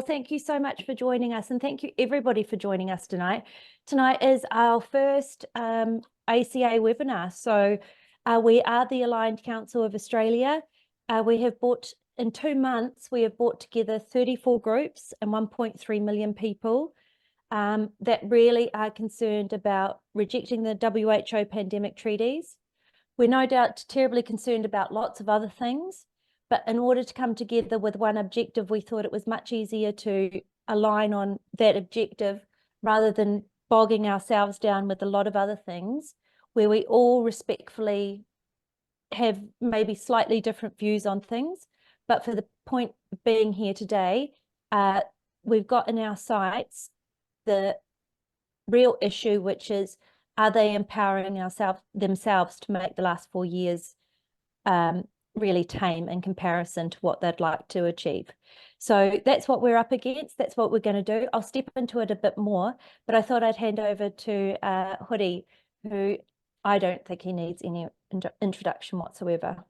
well, thank you so much for joining us, and thank you everybody for joining us tonight. Tonight is our first ACA webinar. So we are the Aligned Council of Australia. In 2 months, we have brought together 34 groups and 1.3 million people that really are concerned about rejecting the WHO pandemic treaties. We're no doubt terribly concerned about lots of other things, but in order to come together with one objective, we thought it was much easier to align on that objective rather than bogging ourselves down with a lot of other things where we all respectfully have maybe slightly different views on things. But for the point of being here today, we've got in our sights the real issue, which is, are they empowering themselves to make the last 4 years really tame in comparison to what they'd like to achieve? So that's what we're up against. That's what we're going to do. I'll step into it a bit more, but I thought I'd hand over to Huri, who I don't think he needs any introduction whatsoever.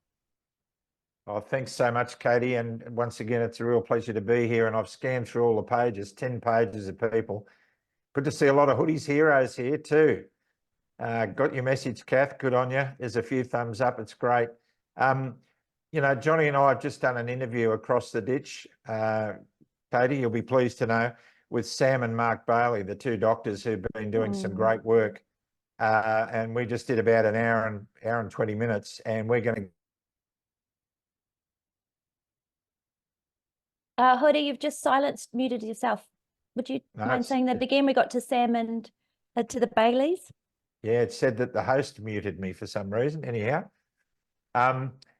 Oh, thanks so much, Katie. And once again, it's a real pleasure to be here. And I've scanned through all the pages, 10 pages of people. Good to see a lot of Hoodie's heroes here too. Got your message, Kath. Good on you. There's a few thumbs up. It's great. You know, Johnny and I have just done an interview across the ditch. Katie, you'll be pleased to know, with Sam and Mark Bailey, the 2 doctors who've been doing some great work. And we just did about an hour and 20 minutes, and we're going to... Hoodie, you've just muted yourself. Would you mind saying that again? We got to Sam and to the Baileys. Yeah, it said that the host muted me for some reason. Anyhow,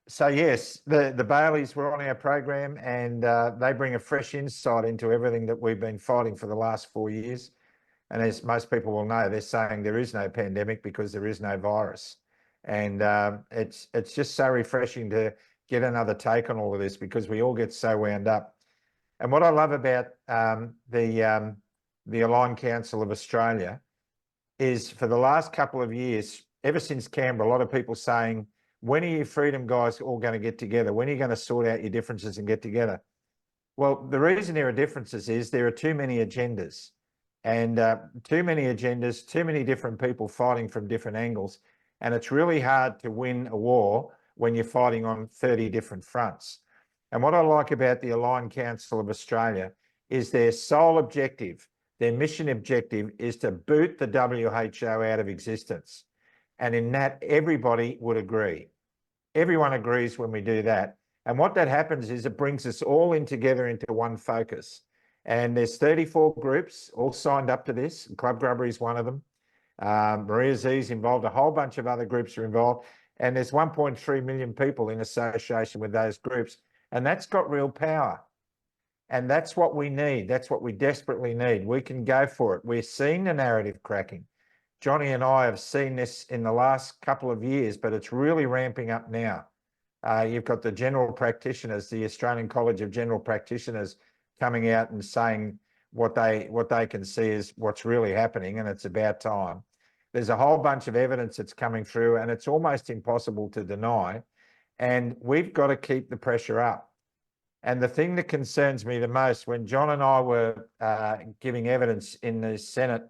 so yes, the Baileys were on our program, and they bring a fresh insight into everything that we've been fighting for the last 4 years. And as most people will know, they're saying there is no pandemic because there is no virus. And it's just so refreshing to get another take on all of this, because we all get so wound up. And what I love about the Aligned Council of Australia is, for the last couple of years, ever since Canberra, a lot of people saying, when are you freedom guys all going to get together? When are you going to sort out your differences and get together? Well, the reason there are differences is there are too many agendas, and too many different people fighting from different angles. And it's really hard to win a war when you're fighting on 30 different fronts. And what I like about the Aligned Council of Australia is their sole objective, their mission objective, is to boot the WHO out of existence. And in that, everybody would agree. Everyone agrees when we do that. And what that happens is it brings us all in together into one focus. And there's 34 groups all signed up to this. Club Grubbery is one of them. Maria Z's involved. A whole bunch of other groups are involved. And there's 1.3 million people in association with those groups. And that's got real power. And that's what we need. That's what we desperately need. We can go for it. We're seeing the narrative cracking. Johnny and I have seen this in the last couple of years, but it's really ramping up now. You've got the general practitioners, the Australian College of General Practitioners, coming out and saying what they can see is what's really happening, and it's about time. There's a whole bunch of evidence that's coming through, and it's almost impossible to deny. And we've got to keep the pressure up. And the thing that concerns me the most, when John and I were giving evidence in the Senate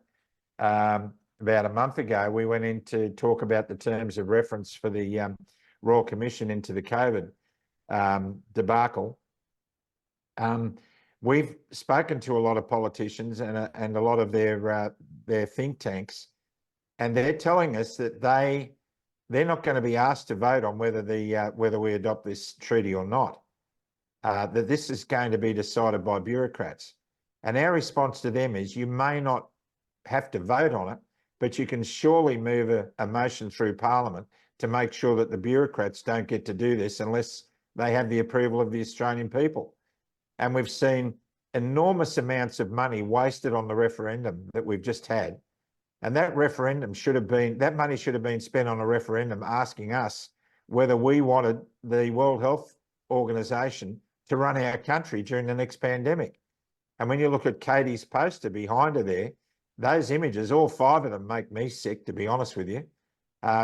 about a month ago, we went in to talk about the terms of reference for the Royal Commission into the COVID debacle. We've spoken to a lot of politicians and a lot of their think tanks, and they're telling us that they're not going to be asked to vote on whether we adopt this treaty or not. That this is going to be decided by bureaucrats. And our response to them is, you may not have to vote on it, but you can surely move a motion through Parliament to make sure that the bureaucrats don't get to do this unless they have the approval of the Australian people. And we've seen enormous amounts of money wasted on the referendum that we've just had. And that money should have been spent on a referendum asking us whether we wanted the World Health Organization to run our country during the next pandemic. And when you look at Katie's poster behind her there, those images, all 5 of them, make me sick, to be honest with you.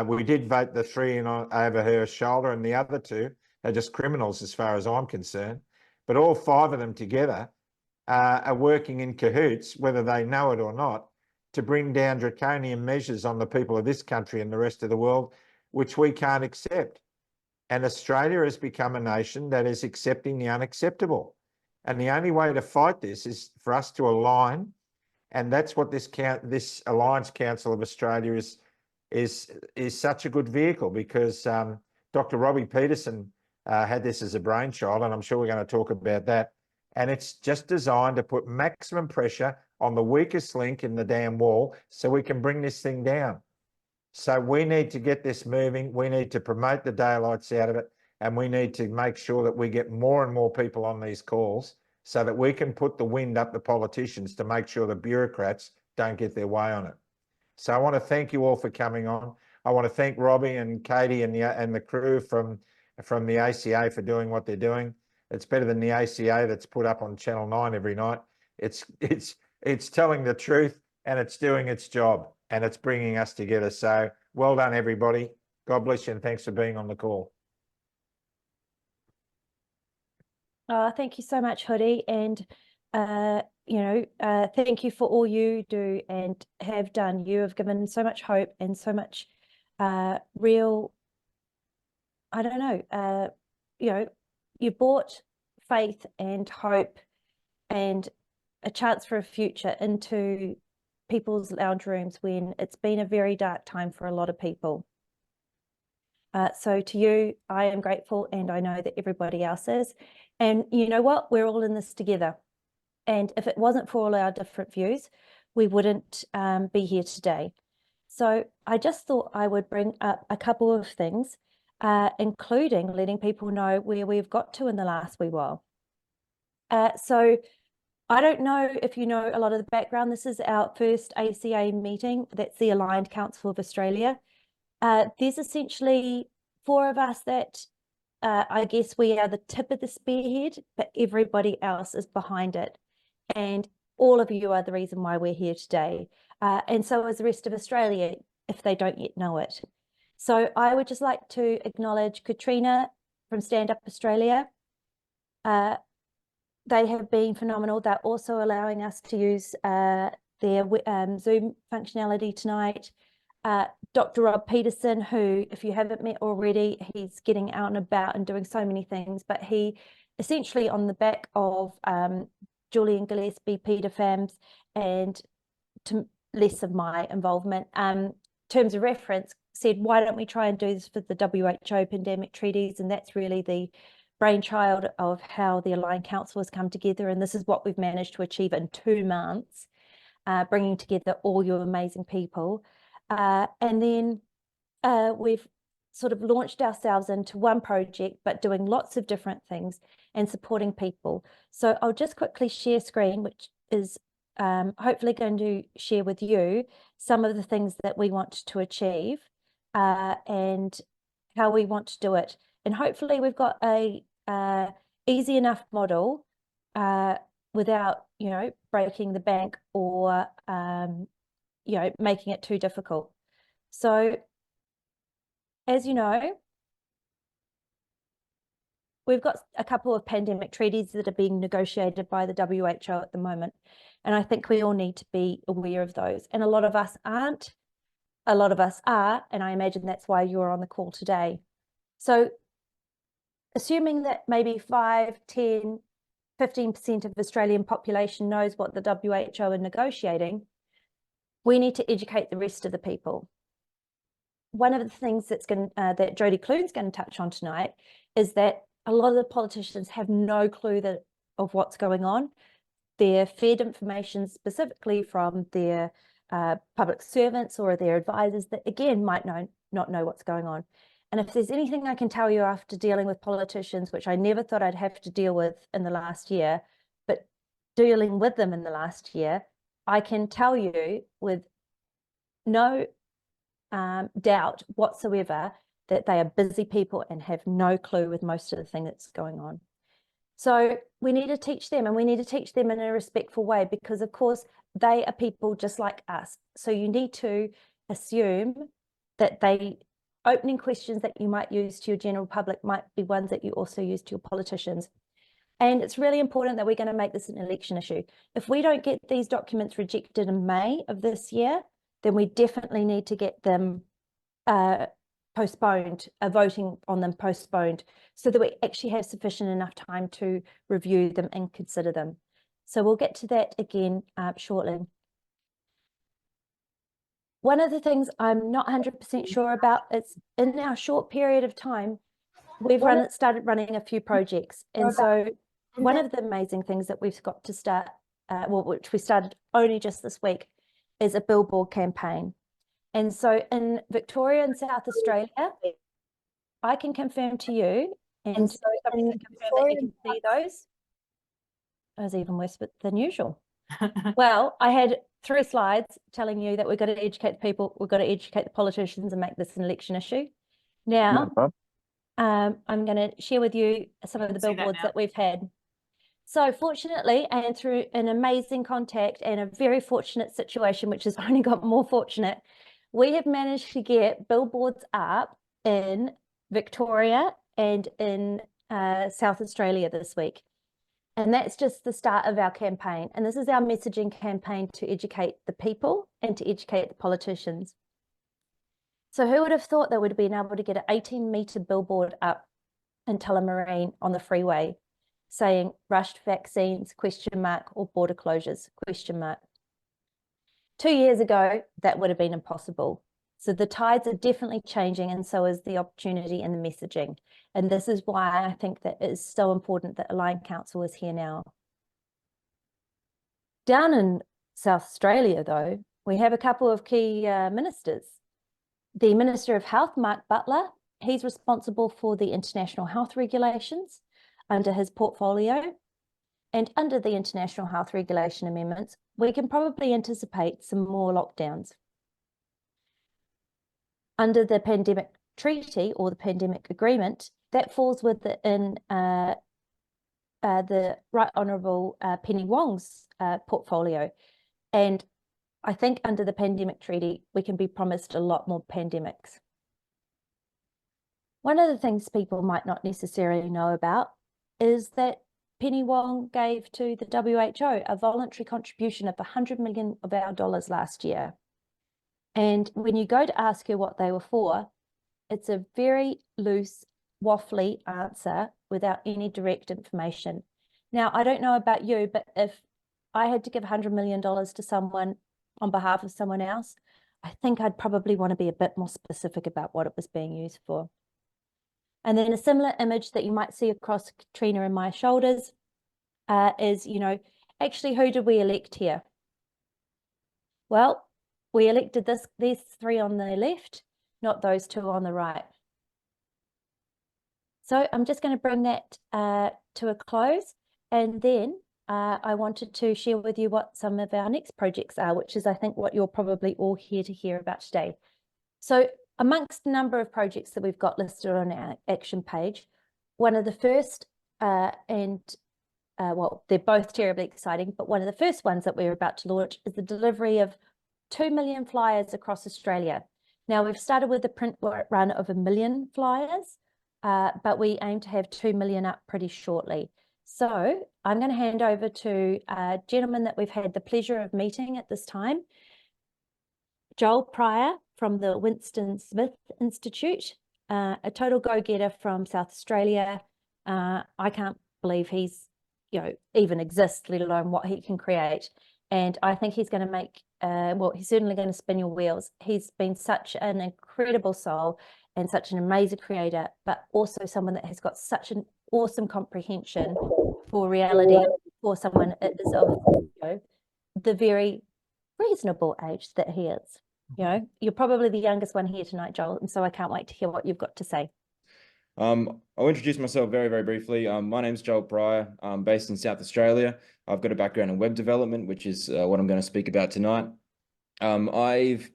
We did vote the 3 in over her shoulder, and the other 2 are just criminals as far as I'm concerned. But all 5 of them together are working in cahoots, whether they know it or not, to bring down draconian measures on the people of this country and the rest of the world, which we can't accept. And Australia has become a nation that is accepting the unacceptable. And the only way to fight this is for us to align. And that's what this Alliance Council of Australia is such a good vehicle, because Dr. Robbie Peterson had this as a brainchild, and I'm sure we're going to talk about that. And it's just designed to put maximum pressure on the weakest link in the damn wall so we can bring this thing down. So we need to get this moving. We need to promote the daylights out of it, and we need to make sure that we get more and more people on these calls so that we can put the wind up the politicians to make sure the bureaucrats don't get their way on it. So I want to thank you all for coming on. I want to thank Robbie and Katie and the crew from the ACA for doing what they're doing. It's better than the ACA that's put up on Channel 9 every night. It's telling the truth, and it's doing its job, and it's bringing us together. So well done, everybody. God bless you, and thanks for being on the call. Thank you so much, Hoodie, and thank you for all you do and have done. You have given so much hope and so much real, I don't know, you brought faith and hope and a chance for a future into people's lounge rooms when it's been a very dark time for a lot of people. So to you, I am grateful, and I know that everybody else is. And you know what? We're all in this together. And if it wasn't for all our different views, we wouldn't be here today. So I just thought I would bring up a couple of things, including letting people know where we've got to in the last wee while. So I don't know if you know a lot of the background. This is our first ACA meeting. That's the Aligned Council of Australia. There's essentially 4 of us that I guess we are the tip of the spearhead, but everybody else is behind it. And all of you are the reason why we're here today. And so is the rest of Australia, if they don't yet know it. So I would just like to acknowledge Katrina from Stand Up Australia. They have been phenomenal. They're also allowing us to use their Zoom functionality tonight. Dr. Rob Peterson, who, if you haven't met already, he's getting out and about and doing so many things, but he essentially, on the back of Julian Gillespie, Peter Phams, and to less of my involvement, terms of reference, said, why don't we try and do this for the WHO pandemic treaties? And that's really the brainchild of how the Aligned Council has come together. And this is what we've managed to achieve in 2 months, bringing together all your amazing people. And then we've sort of launched ourselves into one project, but doing lots of different things and supporting people. So I'll just quickly share screen, which is hopefully going to share with you some of the things that we want to achieve and how we want to do it. And hopefully we've got a easy enough model without, breaking the bank or, making it too difficult. So as you know, we've got a couple of pandemic treaties that are being negotiated by the WHO at the moment. And I think we all need to be aware of those. And a lot of us aren't, a lot of us are, and I imagine that's why you're on the call today. So assuming that maybe 5, 10, 15% of the Australian population knows what the WHO are negotiating, we need to educate the rest of the people. One of the things that's that Jodie Clune's going to touch on tonight is that a lot of the politicians have no clue of what's going on. They're fed information specifically from their public servants or their advisors that, again, might not know what's going on. And if there's anything I can tell you after dealing with politicians, which I never thought I'd have to deal with in the last year, but dealing with them in the last year, I can tell you with no doubt whatsoever that they are busy people and have no clue with most of the thing that's going on. So we need to teach them, and we need to teach them in a respectful way, because of course they are people just like us. So you need to assume that opening questions that you might use to your general public might be ones that you also use to your politicians. And it's really important that we're going to make this an election issue. If we don't get these documents rejected in May of this year, then we definitely need to get them postponed, voting on them postponed, so that we actually have sufficient enough time to review them and consider them. So we'll get to that again shortly. One of the things I'm not 100% sure about is in our short period of time, we've started running a few projects. And so one of the amazing things that we've got to start, which we started only just this week, is a billboard campaign. And so in Victoria and South Australia, I can confirm to you, and so somebody can confirm that you can see those. That was even worse than usual. Well, I had 3 slides telling you that we've got to educate the people, we've got to educate the politicians and make this an election issue. Now, I'm going to share with you some of the billboards that we've had. So fortunately, and through an amazing contact and a very fortunate situation, which has only got more fortunate, we have managed to get billboards up in Victoria and in South Australia this week. And that's just the start of our campaign. And this is our messaging campaign to educate the people and to educate the politicians. So who would have thought that we'd been able to get an 18-metre billboard up in Tullamarine on the freeway saying rushed vaccines, ? Or border closures, ? 2 years ago, that would have been impossible. So the tides are definitely changing, and so is the opportunity and the messaging. And this is why I think that it is so important that Aligned Council is here now. Down in South Australia, though, we have a couple of key ministers. The Minister of Health, Mark Butler, he's responsible for the international health regulations under his portfolio. And under the international health regulation amendments, we can probably anticipate some more lockdowns. Under the pandemic treaty or the pandemic agreement, that falls within the Right Honourable Penny Wong's portfolio. And I think under the pandemic treaty, we can be promised a lot more pandemics. One of the things people might not necessarily know about is that Penny Wong gave to the WHO a voluntary contribution of $100 million of our dollars last year. And when you go to ask her what they were for, it's a very loose, waffly answer without any direct information. Now, I don't know about you, but if I had to give $100 million to someone on behalf of someone else, I think I'd probably want to be a bit more specific about what it was being used for. And then a similar image that you might see across Katrina and my shoulders is, you know, actually, who did we elect here? Well, we elected these 3 on the left, not those 2 on the right. So I'm just going to bring that to a close. And then I wanted to share with you what some of our next projects are, which is, I think, what you're probably all here to hear about today. So amongst a number of projects that we've got listed on our action page, one of the first, well, they're both terribly exciting, but one of the first ones that we're about to launch is the delivery of 2 million flyers across Australia. Now, we've started with a print run of 1 million flyers, but we aim to have 2 million up pretty shortly. So I'm going to hand over to a gentleman that we've had the pleasure of meeting at this time, Joel Pryor from the Winston Smith Institute, a total go-getter from South Australia. I can't believe he's, you know, even exists, let alone what he can create. And I think he's going to make, well, he's certainly going to spin your wheels. He's been such an incredible soul and such an amazing creator, but also someone that has got such an awesome comprehension for reality for someone that is of, you know, the very reasonable age that he is. You know, you're probably the youngest one here tonight, Joel, and so I can't wait to hear what you've got to say. I'll introduce myself very, very briefly. My name's Joel Pryor. I'm based in South Australia. I've got a background in web development, which is what I'm going to speak about tonight. I've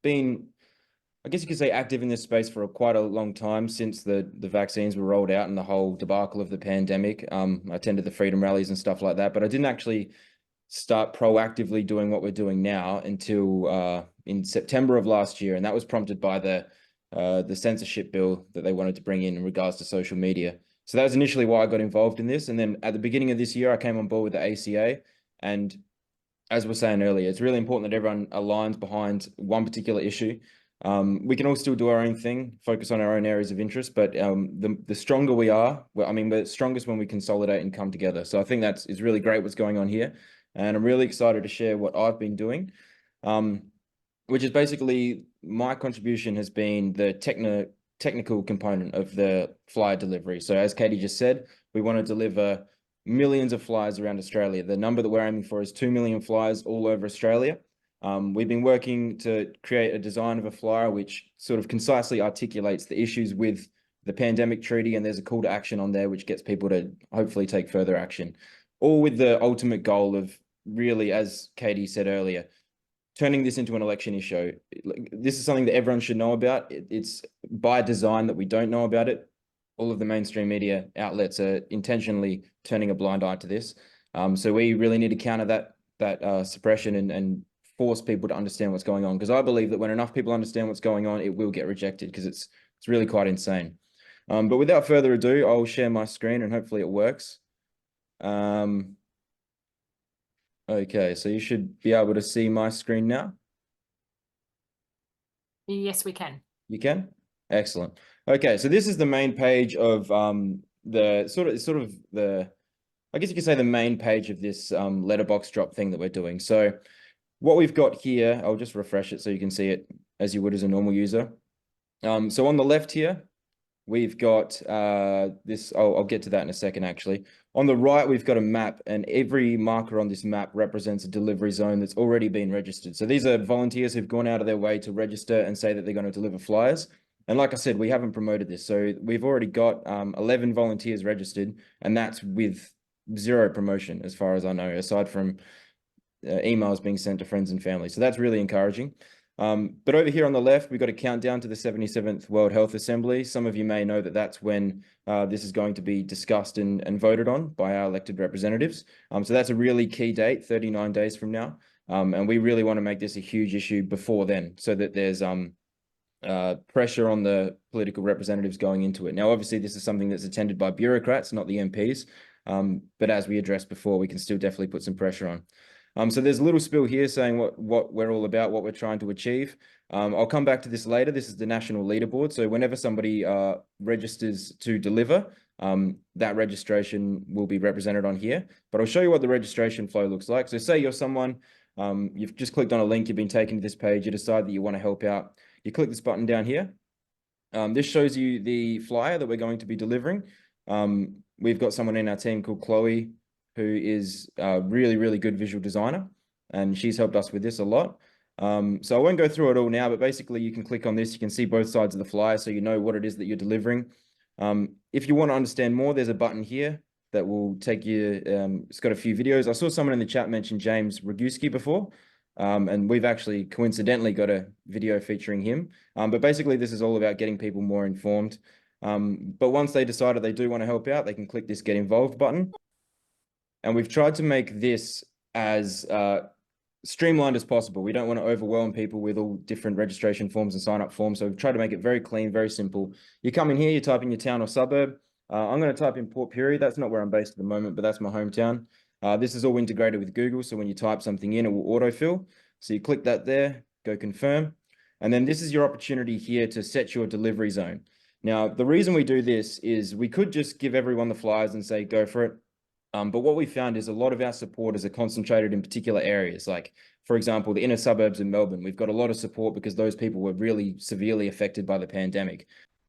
been, I guess you could say, active in this space for quite a long time since the vaccines were rolled out and the whole debacle of the pandemic. I attended the freedom rallies and stuff like that, but I didn't actually start proactively doing what we're doing now until in September of last year, and that was prompted by the censorship bill that they wanted to bring in regards to social media. So that was initially why I got involved in this. And then at the beginning of this year, I came on board with the ACA. And as we were saying earlier, it's really important that everyone aligns behind one particular issue. We can all still do our own thing, focus on our own areas of interest, but the stronger we are, well, I mean, we're strongest when we consolidate and come together. So I think is really great what's going on here. And I'm really excited to share what I've been doing, which is basically my contribution has been the technical component of the flyer delivery. So as Katie just said, we want to deliver millions of flyers around Australia. The number that we're aiming for is 2 million flyers all over Australia. We've been working to create a design of a flyer which sort of concisely articulates the issues with the pandemic treaty, and there's a call to action on there which gets people to hopefully take further action, all with the ultimate goal of really, as Katie said earlier, turning this into an election issue. This is something that everyone should know about. It's by design that we don't know about it. All of the mainstream media outlets are intentionally turning a blind eye to this. So we really need to counter that suppression and force people to understand what's going on. Because I believe that when enough people understand what's going on, it will get rejected, because it's really quite insane. But without further ado, I'll share my screen and hopefully it works. Okay, so you should be able to see my screen now. Yes, we can. You can? Excellent. Okay, so this is the main page of the I guess you could say the main page of this letterbox drop thing that we're doing. So what we've got here, I'll just refresh it so you can see it as you would as a normal user. So on the left here, we've got this, I'll get to that in a second actually. On the right, we've got a map, and every marker on this map represents a delivery zone that's already been registered. So these are volunteers who've gone out of their way to register and say that they're going to deliver flyers. And like I said, we haven't promoted this. So we've already got 11 volunteers registered, and that's with zero promotion as far as I know, aside from emails being sent to friends and family. So that's really encouraging. But over here on the left, we've got a countdown to the 77th World Health Assembly. Some of you may know that that's when this is going to be discussed and voted on by our elected representatives. So that's a really key date, 39 days from now. And we really want to make this a huge issue before then, so that there's pressure on the political representatives going into it. Now, obviously, this is something that's attended by bureaucrats, not the MPs. But as we addressed before, we can still definitely put some pressure on. So there's a little spill here saying what we're all about, what we're trying to achieve. I'll come back to this later. This is the national leaderboard. So whenever somebody registers to deliver, that registration will be represented on here. But I'll show you what the registration flow looks like. So say you're someone, you've just clicked on a link, you've been taken to this page, you decide that you want to help out. You click this button down here. This shows you the flyer that we're going to be delivering. We've got someone in our team called Chloe, who is a really, really good visual designer, and she's helped us with this a lot. So I won't go through it all now, but basically you can click on this, you can see both sides of the flyer so you know what it is that you're delivering. If you want to understand more, there's a button here that will take you, it's got a few videos. I saw someone in the chat mention James Roguski before, and we've actually coincidentally got a video featuring him. But basically this is all about getting people more informed. But once they decide that they do want to help out, they can click this Get Involved button. And we've tried to make this as streamlined as possible. We don't want to overwhelm people with all different registration forms and sign-up forms. So we've tried to make it very clean, very simple. You come in here, you type in your town or suburb. I'm going to type in Port Pirie. That's not where I'm based at the moment, but that's my hometown. This is all integrated with Google. So when you type something in, it will autofill. So you click that there, go confirm. And then this is your opportunity here to set your delivery zone. Now, the reason we do this is we could just give everyone the flyers and say, go for it. But what we found is a lot of our supporters are concentrated in particular areas. Like, for example, the inner suburbs in Melbourne, we've got a lot of support because those people were really severely affected by the pandemic.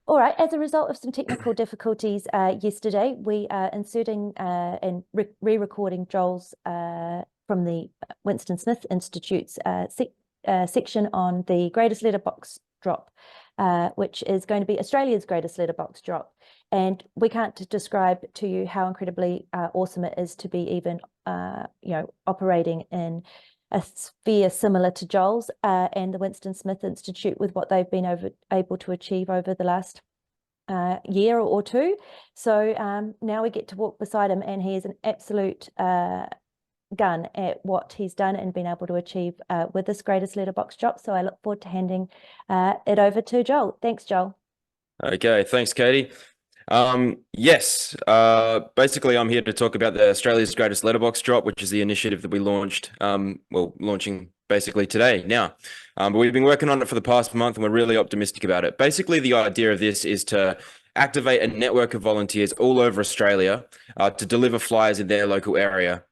All right, as a result of some technical difficulties yesterday, we are inserting and re-recording Joel's from the Winston Smith Institute's section on the greatest letterbox drop, which is going to be Australia's greatest letterbox drop. And we can't describe to you how incredibly awesome it is to be even, operating in a sphere similar to Joel's and the Winston Smith Institute with what they've been able to achieve over the last year or two. So now we get to walk beside him, and he is an absolute gun at what he's done and been able to achieve with this greatest letterbox drop. So I look forward to handing it over to Joel. Thanks, Joel. Okay, thanks, Katie. Yes. Basically, I'm here to talk about the Australia's Greatest Letterbox Drop, which is the initiative that we launched, launching basically today now. But we've been working on it for the past month and we're really optimistic about it. Basically, the idea of this is to activate a network of volunteers all over Australia to deliver flyers in their local area.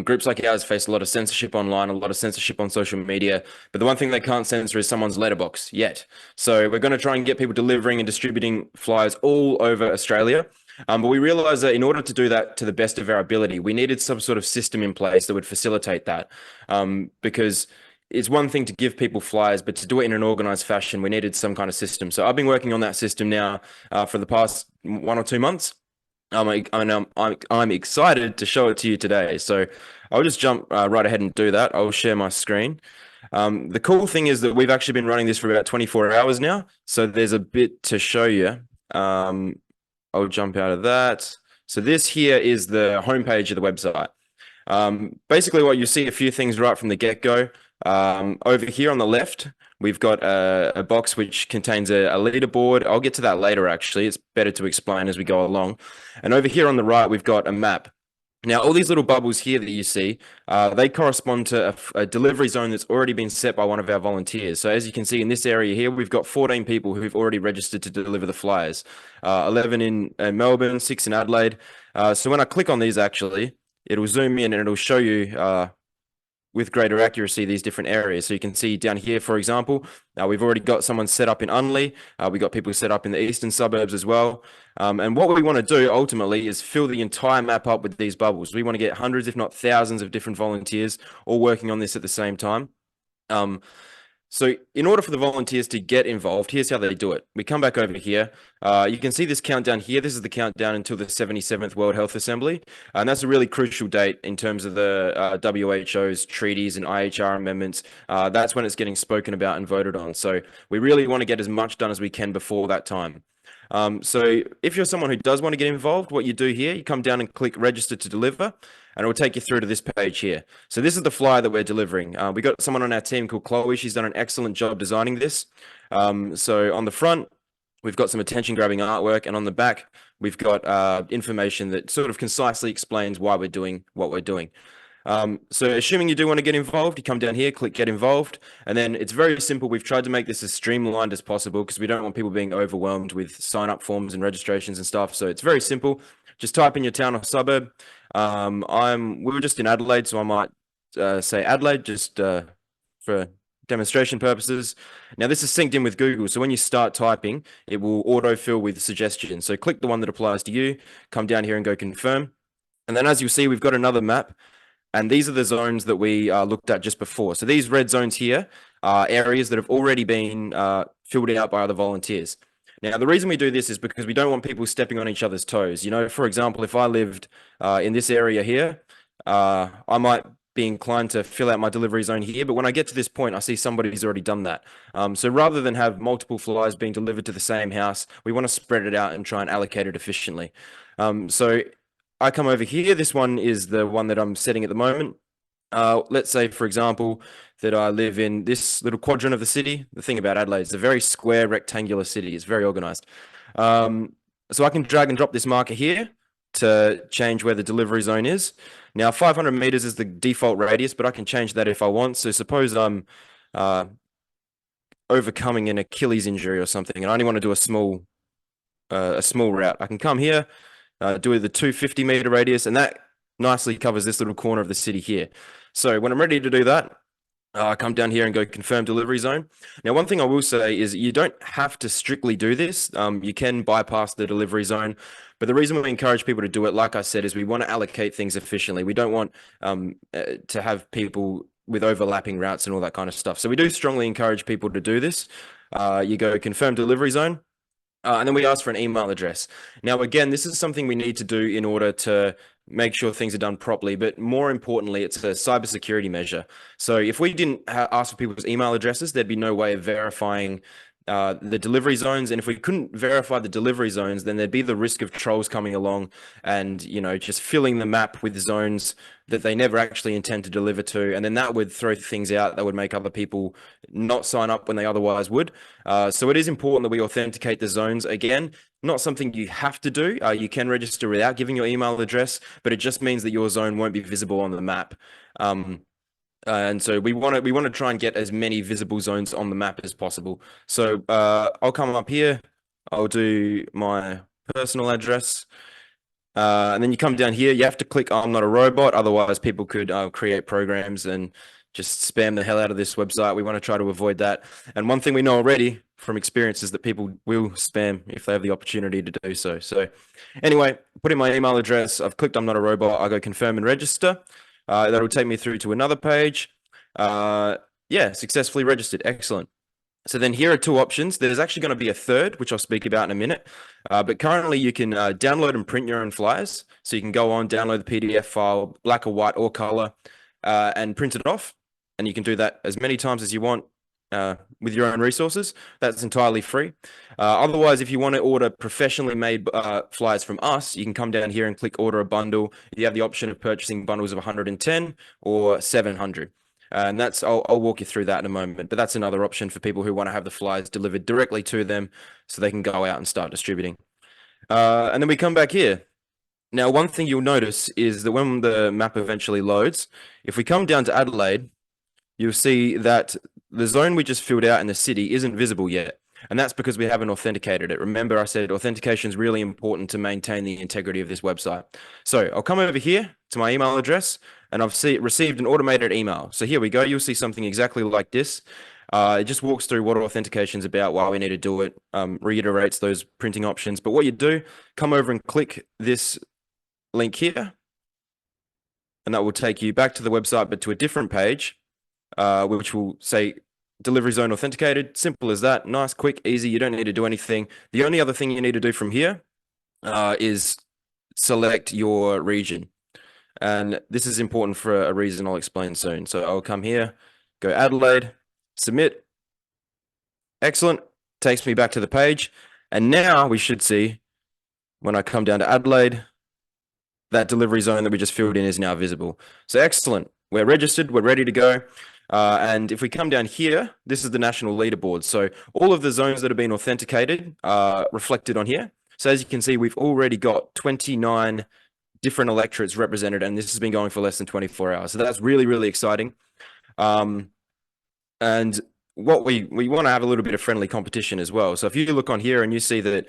Groups like ours face a lot of censorship online, a lot of censorship on social media, but the one thing they can't censor is someone's letterbox yet. So we're going to try and get people delivering and distributing flyers all over Australia. But we realized that in order to do that to the best of our ability, we needed some sort of system in place that would facilitate that. Because it's one thing to give people flyers, but to do it in an organized fashion, we needed some kind of system. So I've been working on that system now for the past 1 or 2 months. I'm excited to show it to you today. So I'll just jump right ahead and do that. I'll share my screen. The cool thing is that we've actually been running this for about 24 hours now. So there's a bit to show you. I'll jump out of that. So this here is the homepage of the website. Basically what you see a few things right from the get-go. Over here on the left, we've got a box which contains a leaderboard. I'll get to that later, actually. It's better to explain as we go along. And over here on the right, we've got a map. Now, all these little bubbles here that you see, they correspond to a delivery zone that's already been set by one of our volunteers. So as you can see in this area here, we've got 14 people who've already registered to deliver the flyers. 11 in Melbourne, 6 in Adelaide. So when I click on these, actually, it'll zoom in and it'll show you with greater accuracy these different areas. So you can see down here, for example, we've already got someone set up in Unley. We've got people set up in the eastern suburbs as well. And what we want to do ultimately is fill the entire map up with these bubbles. We want to get hundreds, if not thousands of different volunteers all working on this at the same time. So in order for the volunteers to get involved, here's how they do it. We come back over here. You can see this countdown here. This is the countdown until the 77th World Health Assembly. And that's a really crucial date in terms of the WHO's treaties and IHR amendments. That's when it's getting spoken about and voted on. So we really want to get as much done as we can before that time. So if you're someone who does want to get involved, what you do here, you come down and click register to deliver, and it will take you through to this page here. So this is the flyer that we're delivering. We got someone on our team called Chloe. She's done an excellent job designing this. So on the front, we've got some attention grabbing artwork, and on the back, we've got information that sort of concisely explains why we're doing what we're doing. So assuming you do want to get involved, you come down here, click get involved, and then it's very simple. We've tried to make this as streamlined as possible because we don't want people being overwhelmed with sign up forms and registrations and stuff. So it's very simple. Just type in your town or suburb. We were just in Adelaide, so I might say Adelaide just for demonstration purposes. Now this is synced in with Google, so when you start typing, it will autofill with suggestions. So click the one that applies to you, come down here and go confirm. And then as you'll see, we've got another map. And these are the zones that we looked at just before. So these red zones here are areas that have already been filled out by other volunteers. Now, the reason we do this is because we don't want people stepping on each other's toes. You know, for example, if I lived in this area here, I might be inclined to fill out my delivery zone here. But when I get to this point, I see somebody who's already done that. So rather than have multiple flyers being delivered to the same house, we want to spread it out and try and allocate it efficiently. So I come over here. This one is the one that I'm setting at the moment. Let's say, for example, that I live in this little quadrant of the city. The thing about Adelaide, it's a very square, rectangular city. It's very organized. So I can drag and drop this marker here to change where the delivery zone is. Now, 500 meters is the default radius, but I can change that if I want. So suppose I'm overcoming an Achilles injury or something, and I only want to do a small route. I can come here, do the 250 meter radius, and that nicely covers this little corner of the city here. So when I'm ready to do that, I come down here and go confirm delivery zone. Now, one thing I will say is you don't have to strictly do this. You can bypass the delivery zone, but the reason we encourage people to do it, like I said, is we want to allocate things efficiently. We don't want to have people with overlapping routes and all that kind of stuff. So we do strongly encourage people to do this. You go confirm delivery zone. And then we ask for an email address. Now, again, this is something we need to do in order to make sure things are done properly. But more importantly, it's a cybersecurity measure. So if we didn't ask for people's email addresses, there'd be no way of verifying the delivery zones. And if we couldn't verify the delivery zones, then there'd be the risk of trolls coming along and, you know, just filling the map with zones that they never actually intend to deliver to. And then that would throw things out that would make other people not sign up when they otherwise would. So it is important that we authenticate the zones. Again, not something you have to do. You can register without giving your email address, but it just means that your zone won't be visible on the map. And so we want to try and get as many visible zones on the map as possible. So I'll come up here. I'll do my personal address. And then you come down here. You have to click I'm not a robot. Otherwise, people could create programs and just spam the hell out of this website. We want to try to avoid that. And one thing we know already from experience is that people will spam if they have the opportunity to do so. So anyway, put in my email address. I've clicked I'm not a robot. I go confirm and register. That'll take me through to another page. Yeah, successfully registered. Excellent. So then here are two options. There's actually going to be a third, which I'll speak about in a minute. But currently you can download and print your own flyers. So you can go on, download the PDF file, black or white or color, and print it off. And you can do that as many times as you want with your own resources. That's entirely free. Otherwise, if you want to order professionally made flyers from us, you can come down here and click order a bundle. You have the option of purchasing bundles of 110 or 700. And that's I'll walk you through that in a moment. But that's another option for people who want to have the flyers delivered directly to them so they can go out and start distributing. And then we come back here. Now, one thing you'll notice is that when the map eventually loads, if we come down to Adelaide, you'll see that the zone we just filled out in the city isn't visible yet. And that's because we haven't authenticated it. Remember, I said authentication is really important to maintain the integrity of this website. So I'll come over here to my email address and I've received an automated email. So here we go. You'll see something exactly like this. It just walks through what authentication is about, why we need to do it, reiterates those printing options. But what you do, come over and click this link here, and that will take you back to the website, but to a different page, which will say delivery zone authenticated. Simple as that. Nice, quick, easy. You don't need to do anything. The only other thing you need to do from here is select your region. And this is important for a reason I'll explain soon. So I'll come here, go Adelaide, submit. Excellent. Takes me back to the page. And now we should see, when I come down to Adelaide, that delivery zone that we just filled in is now visible. So excellent. We're registered. We're ready to go. And if we come down here, this is the national leaderboard. So all of the zones that have been authenticated are reflected on here. So as you can see, we've already got 29 different electorates represented, and this has been going for less than 24 hours. So that's really, really exciting. And what we want to have a little bit of friendly competition as well. So if you look on here and you see that,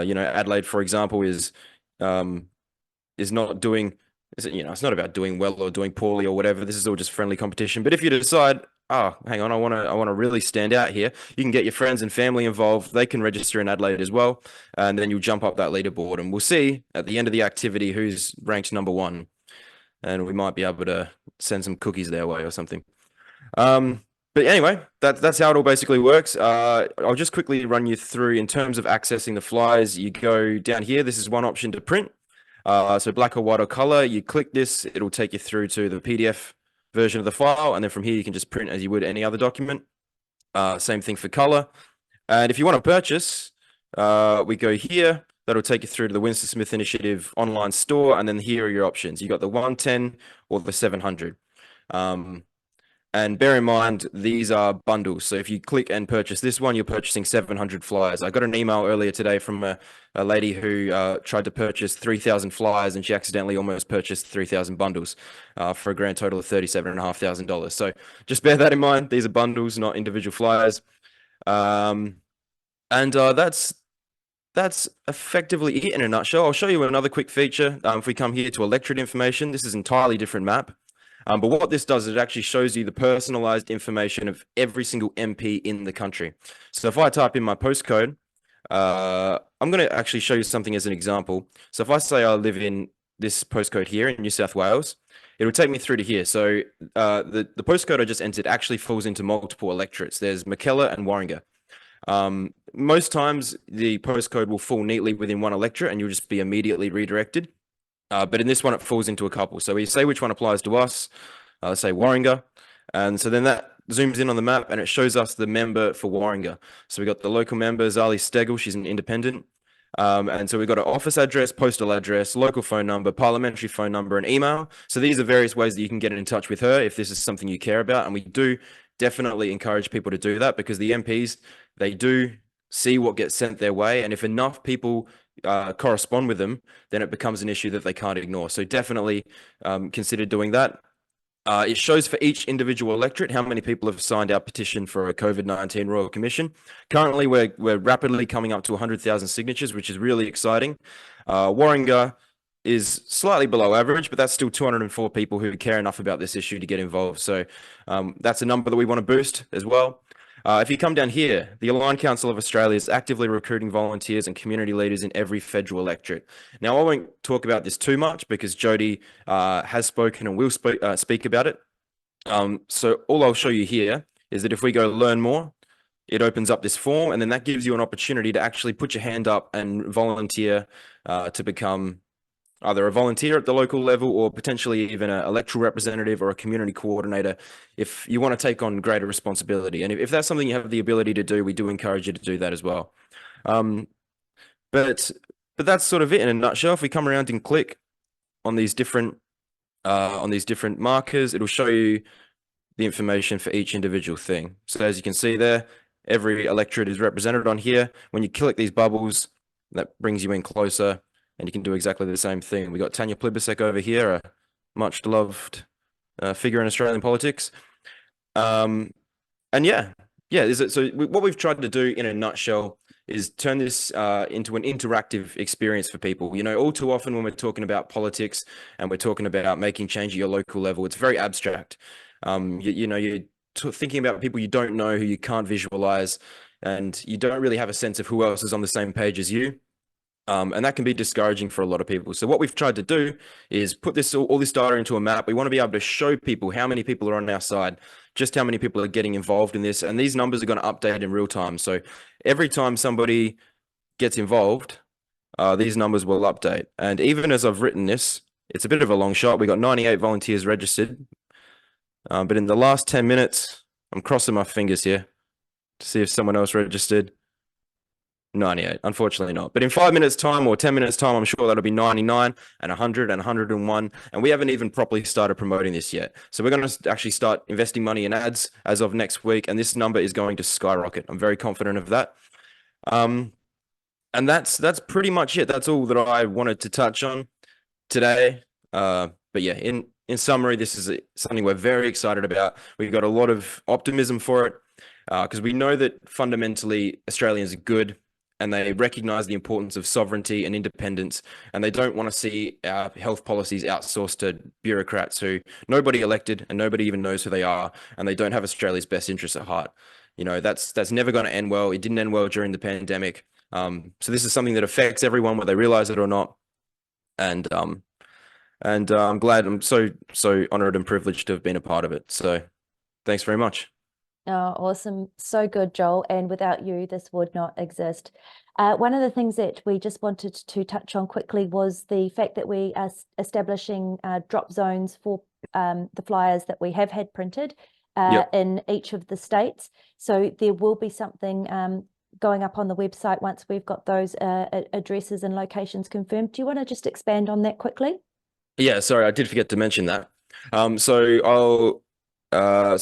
you know, Adelaide, for example, is not doing, it's not about doing well or doing poorly or whatever. This is all just friendly competition. But if you decide, oh, hang on, I want to really stand out here, you can get your friends and family involved. They can register in Adelaide as well, and then you'll jump up that leaderboard, and we'll see at the end of the activity who's ranked number one, and we might be able to send some cookies their way or something. But anyway, that's how it all basically works. I'll just quickly run you through in terms of accessing the flyers. You go down here. This is one option to print. So black or white or color, you click this, it'll take you through to the PDF version of the file. And then from here, you can just print as you would any other document. Same thing for color. And if you want to purchase, we go here. That'll take you through to the Winston Smith Initiative online store. And then here are your options. You got the 110 or the 700. And bear in mind, these are bundles. So if you click and purchase this one, you're purchasing 700 flyers. I got an email earlier today from a lady who tried to purchase 3,000 flyers, and she accidentally almost purchased 3,000 bundles for a grand total of $37,500. So just bear that in mind. These are bundles, not individual flyers. And that's effectively it in a nutshell. I'll show you another quick feature. If we come here to electorate information, this is an entirely different map. But what this does is it actually shows you the personalized information of every single MP in the country. So if I type in my postcode, I'm going to actually show you something as an example. So if I say I live in this postcode here in New South Wales, it will take me through to here. So the postcode I just entered actually falls into multiple electorates. There's Mackellar and Warringah. Most times the postcode will fall neatly within one electorate and you'll just be immediately redirected. But in this one, it falls into a couple. So we say which one applies to us. Let's say Warringah. And so then that zooms in on the map and it shows us the member for Warringah. So we got the local member, Zali Stegel. She's an independent. And so we've got an office address, postal address, local phone number, parliamentary phone number, and email. So these are various ways that you can get in touch with her if this is something you care about. And we do definitely encourage people to do that, because the MPs, they do see what gets sent their way. And if enough people correspond with them, then it becomes an issue that they can't ignore. So definitely consider doing that. It shows for each individual electorate how many people have signed our petition for a COVID-19 Royal Commission. Currently, we're rapidly coming up to 100,000 signatures, which is really exciting. Warringah is slightly below average, but that's still 204 people who care enough about this issue to get involved. So that's a number that we want to boost as well. If you come down here, the Aligned Council of Australia is actively recruiting volunteers and community leaders in every federal electorate. Now, I won't talk about this too much because Jody has spoken and will speak about it. So all I'll show you here is that if we go learn more, it opens up this form, and then that gives you an opportunity to actually put your hand up and volunteer to become either a volunteer at the local level or potentially even an electoral representative or a community coordinator if you want to take on greater responsibility. And if that's something you have the ability to do, we do encourage you to do that as well. But that's sort of it in a nutshell. If we come around and click on these different markers, it'll show you the information for each individual thing. So as you can see there, every electorate is represented on here. When you click these bubbles, that brings you in closer, and you can do exactly the same thing. We got Tanya Plibersek over here, a much loved figure in Australian politics. And so what we've tried to do in a nutshell is turn this into an interactive experience for people. You know, all too often when we're talking about politics and we're talking about making change at your local level, it's very abstract. You're thinking about people you don't know, who you can't visualize, and you don't really have a sense of who else is on the same page as you. And that can be discouraging for a lot of people. So what we've tried to do is put all this data into a map. We want to be able to show people how many people are on our side, just how many people are getting involved in this. And these numbers are going to update in real time. So every time somebody gets involved, these numbers will update. And even as I've written this, it's a bit of a long shot. We got 98 volunteers registered. But in the last 10 minutes, I'm crossing my fingers here to see if someone else registered. 98, unfortunately not. But in 5 minutes time or 10 minutes time, I'm sure that'll be 99 and 100 and 101. And we haven't even properly started promoting this yet. So we're going to actually start investing money in ads as of next week. And this number is going to skyrocket. I'm very confident of that. And that's pretty much it. That's all that I wanted to touch on today. But yeah, in summary, this is something we're very excited about. We've got a lot of optimism for it because we know that fundamentally Australians are good, and they recognize the importance of sovereignty and independence, and they don't want to see our health policies outsourced to bureaucrats who nobody elected and nobody even knows who they are, and they don't have Australia's best interests at heart. You know, that's never going to end well. It didn't end well during the pandemic. So this is something that affects everyone, whether they realize it or not. And I'm glad, I'm so honored and privileged to have been a part of it. So thanks very much. Oh, awesome. So good, Joel. And without you, this would not exist. One of the things that we just wanted to touch on quickly was the fact that we are establishing drop zones for the flyers that we have had printed in each of the states. So there will be something going up on the website once we've got those addresses and locations confirmed. Do you want to just expand on that quickly? Yeah, sorry, I did forget to mention that. So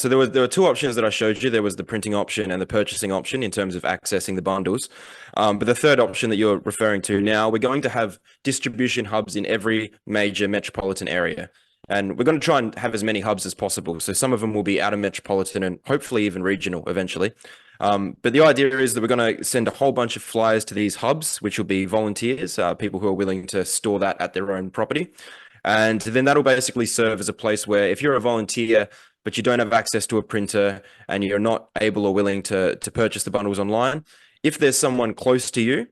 there were two options that I showed you. There was the printing option and the purchasing option in terms of accessing the bundles. But the third option that you're referring to now, we're going to have distribution hubs in every major metropolitan area. And we're going to try and have as many hubs as possible. So some of them will be out of metropolitan and hopefully even regional eventually. But the idea is that we're going to send a whole bunch of flyers to these hubs, which will be volunteers, people who are willing to store that at their own property. And then that'll basically serve as a place where if you're a volunteer, but you don't have access to a printer and you're not able or willing to purchase the bundles online, if there's someone close to you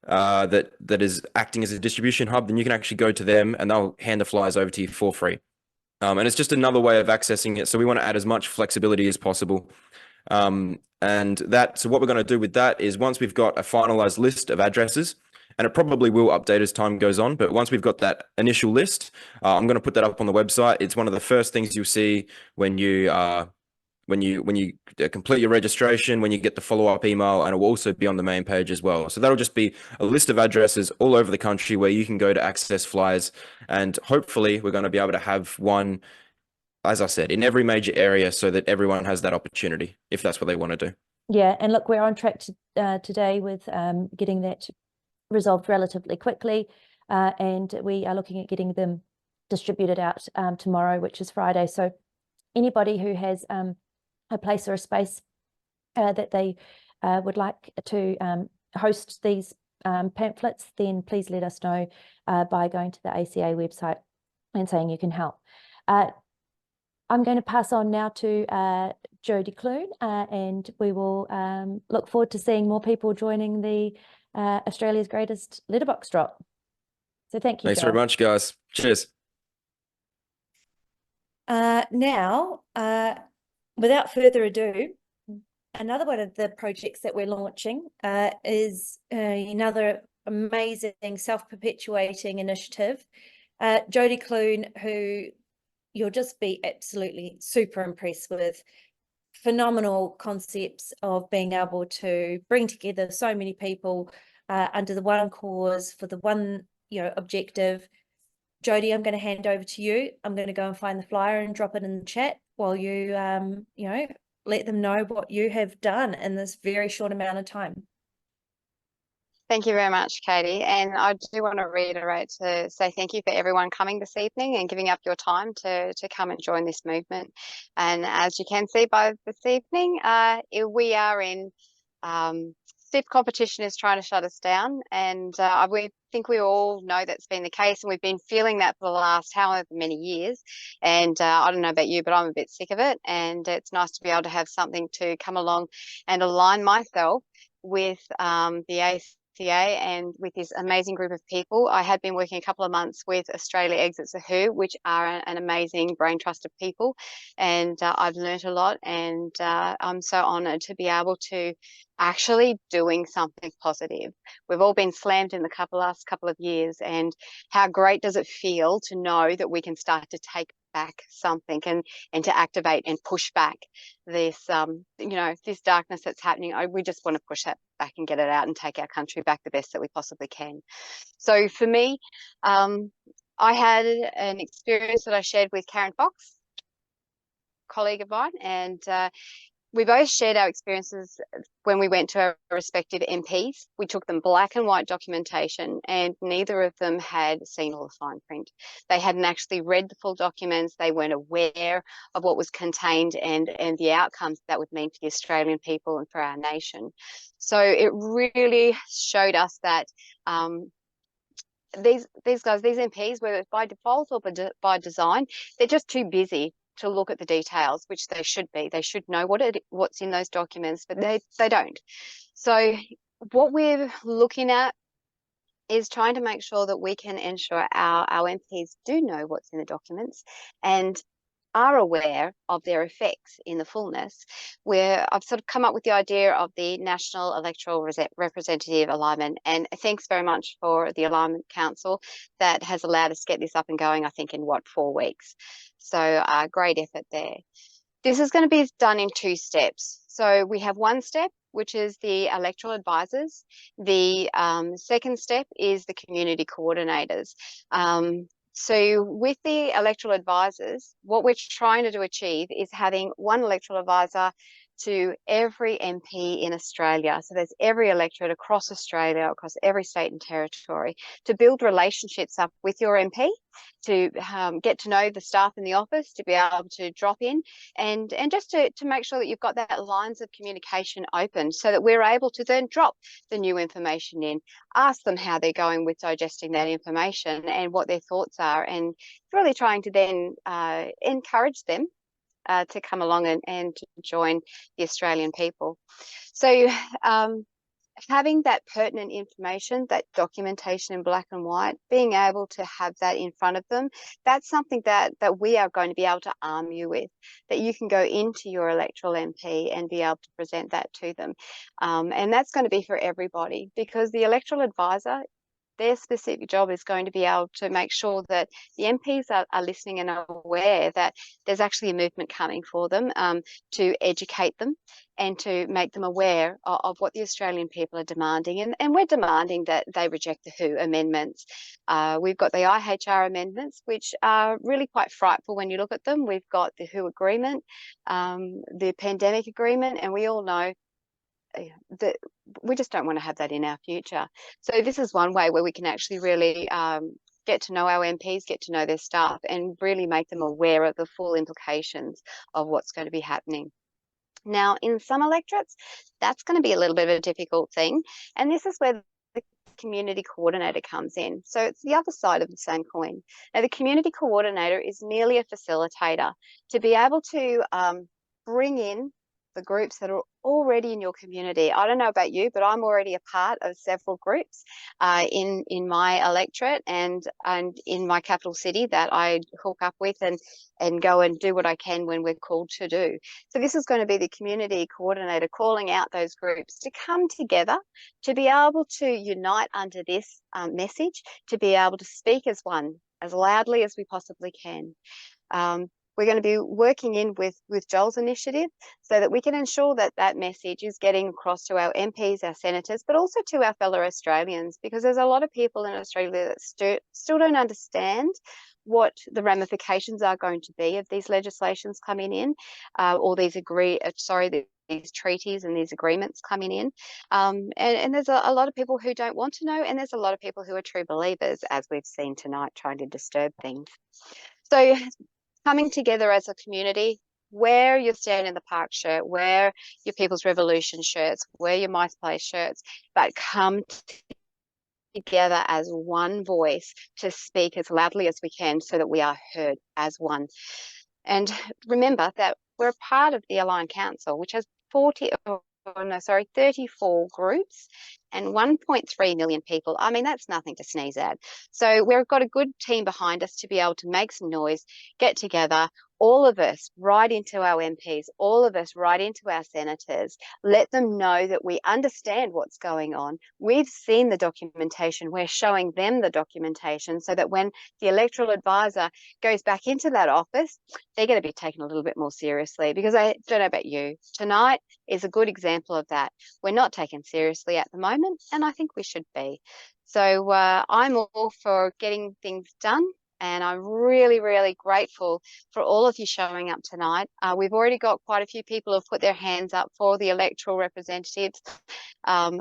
that is acting as a distribution hub, then you can actually go to them and they'll hand the flyers over to you for free. And it's just another way of accessing it. So we want to add as much flexibility as possible. So what we're going to do with that is once we've got a finalized list of addresses, and it probably will update as time goes on, but once we've got that initial list, I'm going to put that up on the website. It's one of the first things you'll see when you when you complete your registration, when you get the follow-up email, and it will also be on the main page as well. So that'll just be a list of addresses all over the country where you can go to access flyers, and hopefully we're going to be able to have one, as I said, in every major area so that everyone has that opportunity if that's what they want to do. Yeah, and look, we're on track today with getting that resolved relatively quickly, and we are looking at getting them distributed out tomorrow, which is Friday. So anybody who has a place or a space that they would like to host these pamphlets, then please let us know by going to the ACA website and saying you can help. I'm going to pass on now to Jodie Clune, and we will look forward to seeing more people joining the Australia's greatest letterbox drop. So thank you, Thanks Joel. very much, guys. Cheers. Now, without further ado, another one of the projects that we're launching is another amazing self-perpetuating initiative. Jodie Clune, who you'll just be absolutely super impressed with, phenomenal concepts of being able to bring together so many people under the one cause for the one objective. Jodie, I'm going to hand over to you. I'm going to go and find the flyer and drop it in the chat while you let them know what you have done in this very short amount of time. Thank you very much, Katie. And I do want to reiterate to say thank you for everyone coming this evening and giving up your time to come and join this movement. And as you can see by this evening, we are in stiff competition is trying to shut us down. And we think we all know that's been the case. And we've been feeling that for the last however many years. And I don't know about you, but I'm a bit sick of it. And it's nice to be able to have something to come along and align myself with the ACA and with this amazing group of people. I had been working a couple of months with Australia Exits the WHO, which are an amazing brain trust of people, and I've learned a lot, and I'm so honoured to be able to actually doing something positive. We've all been slammed in the last couple of years, and how great does it feel to know that we can start to take back something and to activate and push back this this darkness that's happening. We just want to push that back and get it out and take our country back the best that we possibly can. So for me, I had an experience that I shared with Karen Fox, colleague of mine, and we both shared our experiences when we went to our respective MPs. We took them black and white documentation, and neither of them had seen all the fine print. They hadn't actually read the full documents. They weren't aware of what was contained and the outcomes that would mean for the Australian people and for our nation. So it really showed us that these guys, these MPs, whether it's by default or by design, they're just too busy to look at the details, which they should be. They should know what's in those documents, but they don't. So what we're looking at is trying to make sure that we can ensure our MPs do know what's in the documents and are aware of their effects in the fullness, where I've sort of come up with the idea of the National Electoral Representative Alignment. And thanks very much for the Alignment Council that has allowed us to get this up and going, I think, in 4 weeks. So great effort there. This is going to be done in 2 steps. So we have one step, which is the electoral advisors. The second step is the community coordinators. So with the electoral advisors, what we're trying to achieve is having one electoral advisor to every MP in Australia. So there's every electorate across Australia, across every state and territory, to build relationships up with your MP, to get to know the staff in the office, to be able to drop in and just to make sure that you've got that lines of communication open so that we're able to then drop the new information in, ask them how they're going with digesting that information and what their thoughts are, and really trying to then encourage them to come along and to join the Australian people. So having that pertinent information, that documentation in black and white, being able to have that in front of them, that's something that we are going to be able to arm you with, that you can go into your electoral MP and be able to present that to them. And that's going to be for everybody, because the electoral advisor their specific job is going to be able to make sure that the MPs are listening and are aware that there's actually a movement coming for them, to educate them and to make them aware of what the Australian people are demanding. And we're demanding that they reject the WHO amendments. We've got the IHR amendments, which are really quite frightful when you look at them. We've got the WHO agreement, the pandemic agreement, and we all know that we just don't want to have that in our future. So this is one way where we can actually really get to know our MPs, get to know their staff, and really make them aware of the full implications of what's going to be happening. Now, in some electorates, that's going to be a little bit of a difficult thing, and this is where the community coordinator comes in. So it's the other side of the same coin. Now, the community coordinator is merely a facilitator to be able to bring in the groups that are already in your community. I don't know about you, but I'm already a part of several groups in my electorate and in my capital city that I hook up with and go and do what I can when we're called to do. So this is going to be the community coordinator calling out those groups to come together, to be able to unite under this message, to be able to speak as one, as loudly as we possibly can. We're going to be working in with Joel's initiative so that we can ensure that that message is getting across to our MPs, our senators, but also to our fellow Australians, because there's a lot of people in Australia that still don't understand what the ramifications are going to be of these legislations coming in, or these these treaties and these agreements coming in. And there's a lot of people who don't want to know, and there's a lot of people who are true believers, as we've seen tonight, trying to disturb things. So coming together as a community, wear your Stand in the Park shirt, wear your People's Revolution shirts, wear your My Place shirts, but come together as one voice to speak as loudly as we can so that we are heard as one. And remember that we're a part of the Aligned Council, which has 34 groups and 1.3 million people. I mean, that's nothing to sneeze at. So we've got a good team behind us to be able to make some noise, get together, all of us write into our MPs, all of us write into our senators, let them know that we understand what's going on. We've seen the documentation. We're showing them the documentation so that when the electoral advisor goes back into that office, they're going to be taken a little bit more seriously, because I don't know about you, tonight is a good example of that. We're not taken seriously at the moment, and I think we should be. So I'm all for getting things done. And I'm really, really grateful for all of you showing up tonight. We've already got quite a few people who have put their hands up for the electoral representatives.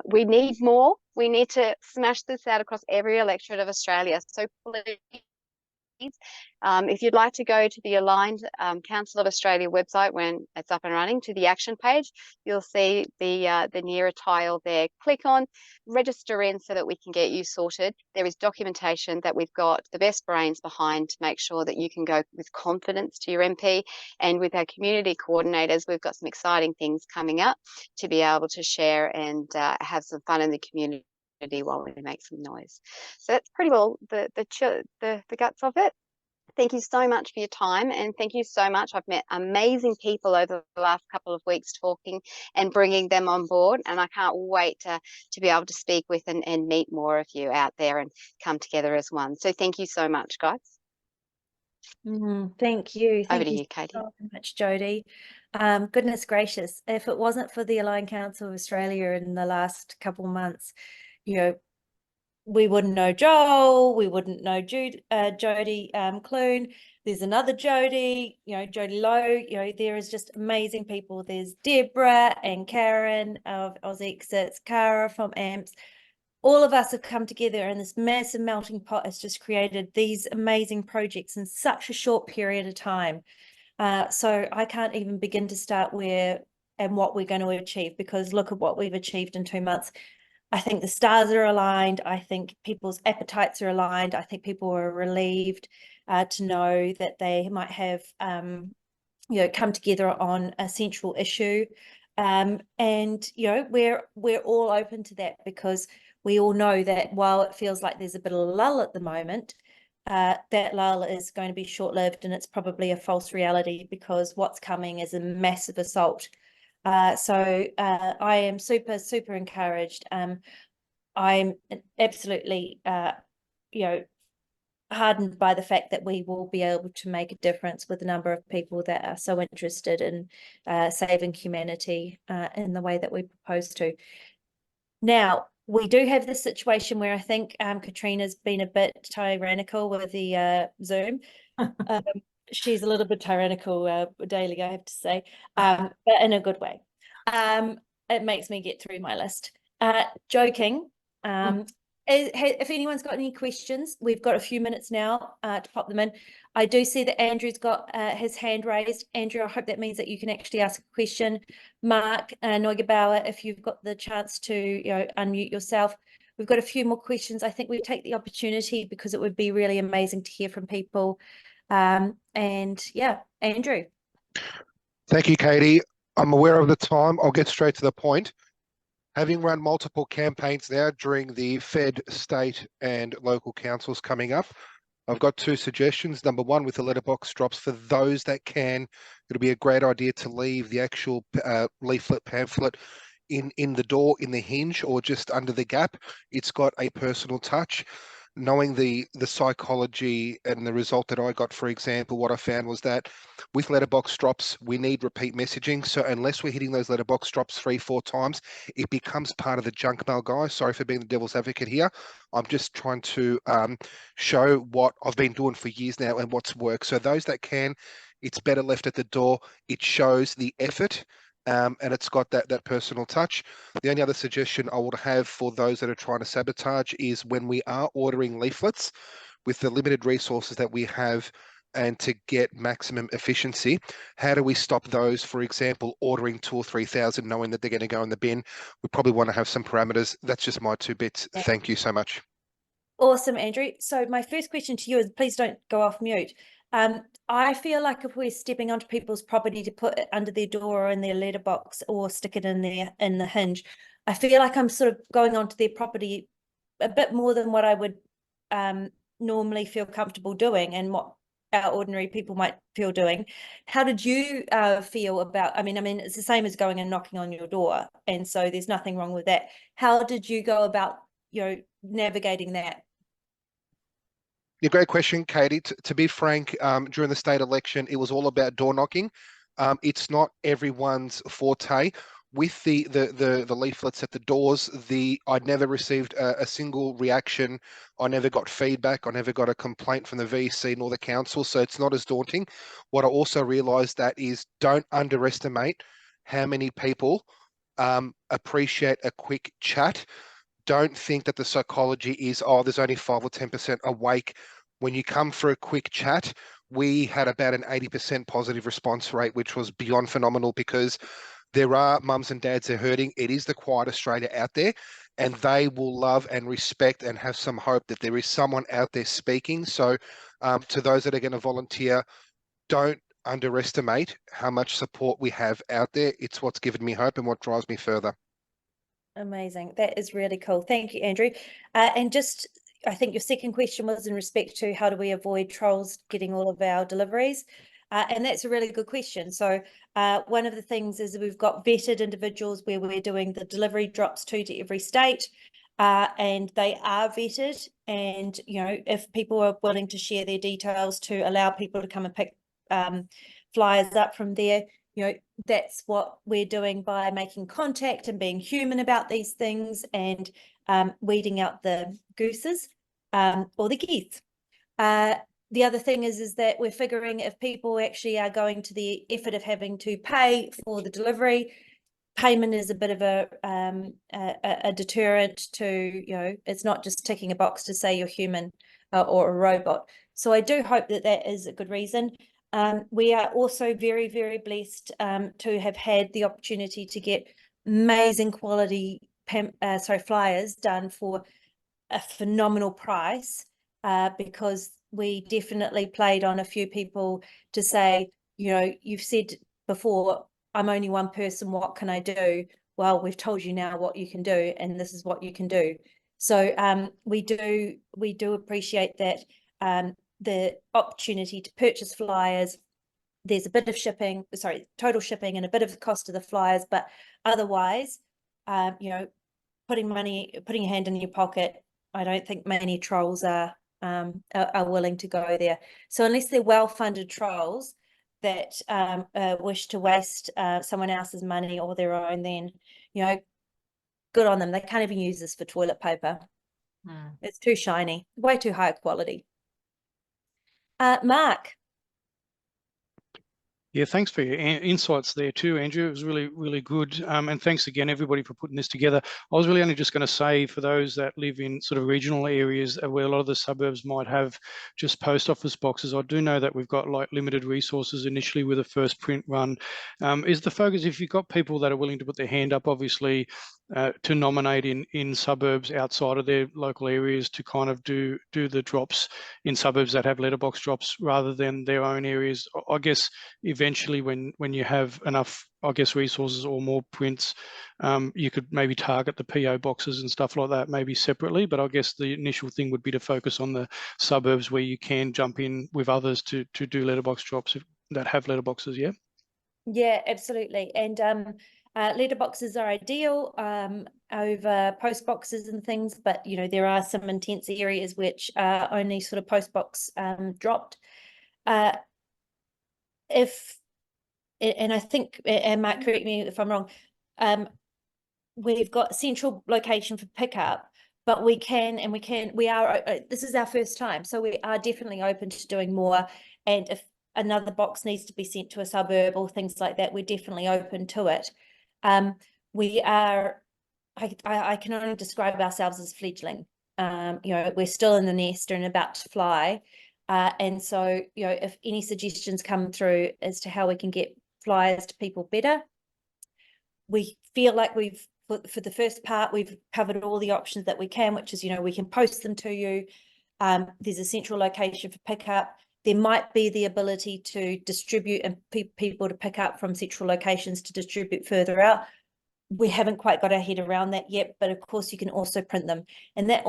We need more. We need to smash this out across every electorate of Australia. So please, if you'd like to go to the Aligned Council of Australia website when it's up and running, to the action page, you'll see the NERA tile there. Click on register in so that we can get you sorted. There is documentation that we've got the best brains behind to make sure that you can go with confidence to your MP. And with our community coordinators, we've got some exciting things coming up to be able to share and have some fun in the community while we make some noise. So that's pretty well the guts of it. Thank you so much for your time, and thank you so much. I've met amazing people over the last couple of weeks talking and bringing them on board, and I can't wait to be able to speak with and meet more of you out there and come together as one. So thank you so much, guys. Thank you. Over to you, Katie. So much, Jodie. Goodness gracious, if it wasn't for the Aligned Council of Australia in the last couple of months, we wouldn't know Joel, we wouldn't know Jodie Clune. There's another Jodie, Jodie Lowe. There is just amazing people. There's Deborah and Karen of Oz Exits, Cara from AMPS. All of us have come together, and this massive melting pot has just created these amazing projects in such a short period of time. So I can't even begin to start where and what we're going to achieve, because look at what we've achieved in 2 months. I think the stars are aligned. I think people's appetites are aligned. I think people are relieved to know that they might have, come together on a central issue. And, we're all open to that, because we all know that while it feels like there's a bit of a lull at the moment, that lull is going to be short-lived, and it's probably a false reality, because what's coming is a massive assault. So I am super, super encouraged. I'm absolutely, heartened by the fact that we will be able to make a difference with the number of people that are so interested in saving humanity in the way that we propose to. Now, we do have this situation where I think Katrina's been a bit tyrannical with the Zoom. She's a little bit tyrannical daily, I have to say, but in a good way. It makes me get through my list. Joking. If anyone's got any questions, we've got a few minutes now to pop them in. I do see that Andrew's got his hand raised. Andrew, I hope that means that you can actually ask a question. Mark Neugebauer, if you've got the chance to unmute yourself. We've got a few more questions. I think we take the opportunity because it would be really amazing to hear from people. And yeah, Andrew. Thank you, Katie. I'm aware of the time. I'll get straight to the point. Having run multiple campaigns now during the Fed, state and local councils coming up, I've got two suggestions. Number one, with the letterbox drops, for those that can, it'll be a great idea to leave the actual leaflet pamphlet in the door, in the hinge, or just under the gap. It's got a personal touch. Knowing the psychology and the result that I got, for example, what I found was that with letterbox drops, we need repeat messaging. So unless we're hitting those letterbox drops 3-4 times, it becomes part of the junk mail, guys. Sorry for being the devil's advocate here. I'm just trying to show what I've been doing for years now and what's worked. So those that can, it's better left at the door. It shows the effort. And it's got that personal touch. The only other suggestion I would have for those that are trying to sabotage is when we are ordering leaflets, with the limited resources that we have and to get maximum efficiency, how do we stop those, for example, ordering 2,000 or 3,000 knowing that they're going to go in the bin? We probably want to have some parameters. That's just my 2 bits. Yeah. Thank you so much. Awesome, Andrew. So my first question to you is, please don't go off mute. I feel like if we're stepping onto people's property to put it under their door or in their letterbox or stick it in the hinge, I feel like I'm sort of going onto their property a bit more than what I would normally feel comfortable doing and what our ordinary people might feel doing. How did you feel about, I mean, it's the same as going and knocking on your door, and so there's nothing wrong with that. How did you go about, navigating that? Yeah, great question, Katie. To be frank, during the state election, it was all about door knocking. It's not everyone's forte. With the leaflets at the doors, I never received a single reaction. I never got feedback. I never got a complaint from the VC nor the council. So it's not as daunting. What I also realised that is, don't underestimate how many people appreciate a quick chat. Don't think that the psychology is, oh, there's only 5 or 10% awake. When you come for a quick chat, we had about an 80% positive response rate, which was beyond phenomenal, because there are mums and dads that are hurting. It is the quiet Australia out there, and they will love and respect and have some hope that there is someone out there speaking. So to those that are going to volunteer, don't underestimate how much support we have out there. It's what's given me hope and what drives me further. Amazing. That is really cool. Thank you, Andrew. And just, I think your second question was in respect to how do we avoid trolls getting all of our deliveries? And that's a really good question. So one of the things is we've got vetted individuals where we're doing the delivery drops to every state, and they are vetted. And, if people are willing to share their details to allow people to come and pick flyers up from there, that's what we're doing by making contact and being human about these things, and weeding out the gooses or the geese. The other thing is that we're figuring if people actually are going to the effort of having to pay for the delivery, payment is a bit of a deterrent to, it's not just ticking a box to say you're human or a robot. So I do hope that that is a good reason. We are also very, very blessed to have had the opportunity to get amazing quality flyers done for a phenomenal price, because we definitely played on a few people to say, you've said before, I'm only one person, what can I do? Well, we've told you now what you can do, and this is what you can do. So we do appreciate that. The opportunity to purchase flyers, there's a bit of total shipping and a bit of the cost of the flyers, but otherwise, putting your hand in your pocket, I don't think many trolls are willing to go there. So unless they're well-funded trolls that wish to waste someone else's money or their own, then, you know, good on them. They can't even use this for toilet paper. It's too shiny, way too high quality. Mark. Yeah, thanks for your insights there too, Andrew. It was really, really good. And thanks again, everybody, for putting this together. I was really only just going to say, for those that live in sort of regional areas where a lot of the suburbs might have just post office boxes, I do know that we've got like limited resources initially with the first print run. Is the focus, if you've got people that are willing to put their hand up, obviously, to nominate in suburbs outside of their local areas to kind of do the drops in suburbs that have letterbox drops rather than their own areas. I guess eventually when you have enough, I guess, resources or more prints, you could maybe target the PO boxes and stuff like that maybe separately. But I guess the initial thing would be to focus on the suburbs where you can jump in with others to do letterbox drops that have letterboxes. Yeah. Yeah, absolutely. And letterboxes are ideal over post boxes and things, but you know, there are some intense areas which are only sort of post box dropped. And I think, and Mark, correct me if I'm wrong, we've got central location for pickup, but we are, this is our first time, so we are definitely open to doing more. And if another box needs to be sent to a suburb or things like that, we're definitely open to it. We are, I can only describe ourselves as fledgling. You know, we're still in the nest and about to fly. And so, you know, if any suggestions come through as to how we can get flyers to people better, we feel like for the first part, we've covered all the options that we can, which is, you know, we can post them to you. There's a central location for pickup. There might be the ability to distribute and people to pick up from central locations to distribute further out. We haven't quite got our head around that yet, but of course you can also print them. And that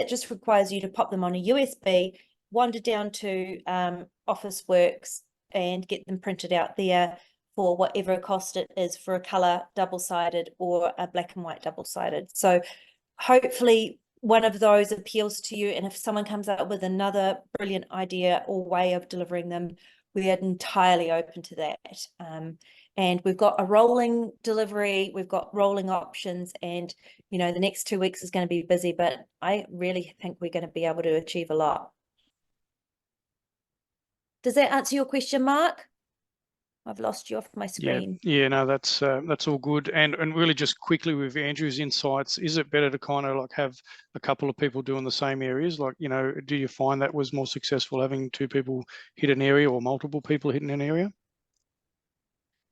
just requires you to pop them on a USB, wander down to Officeworks and get them printed out there for whatever cost it is for a color double-sided or a black and white double-sided. So hopefully one of those appeals to you, and if someone comes up with another brilliant idea or way of delivering them, we are entirely open to that. And we've got a rolling delivery, we've got rolling options, and you know, the next 2 weeks is going to be busy, but I really think we're going to be able to achieve a lot. Does that answer your question, Mark? I've lost you off my screen. Yeah, no, that's all good. And really just quickly with Andrew's insights, is it better to kind of like have a couple of people doing the same areas? Like, you know, do you find that was more successful having 2 people hit an area or multiple people hitting an area?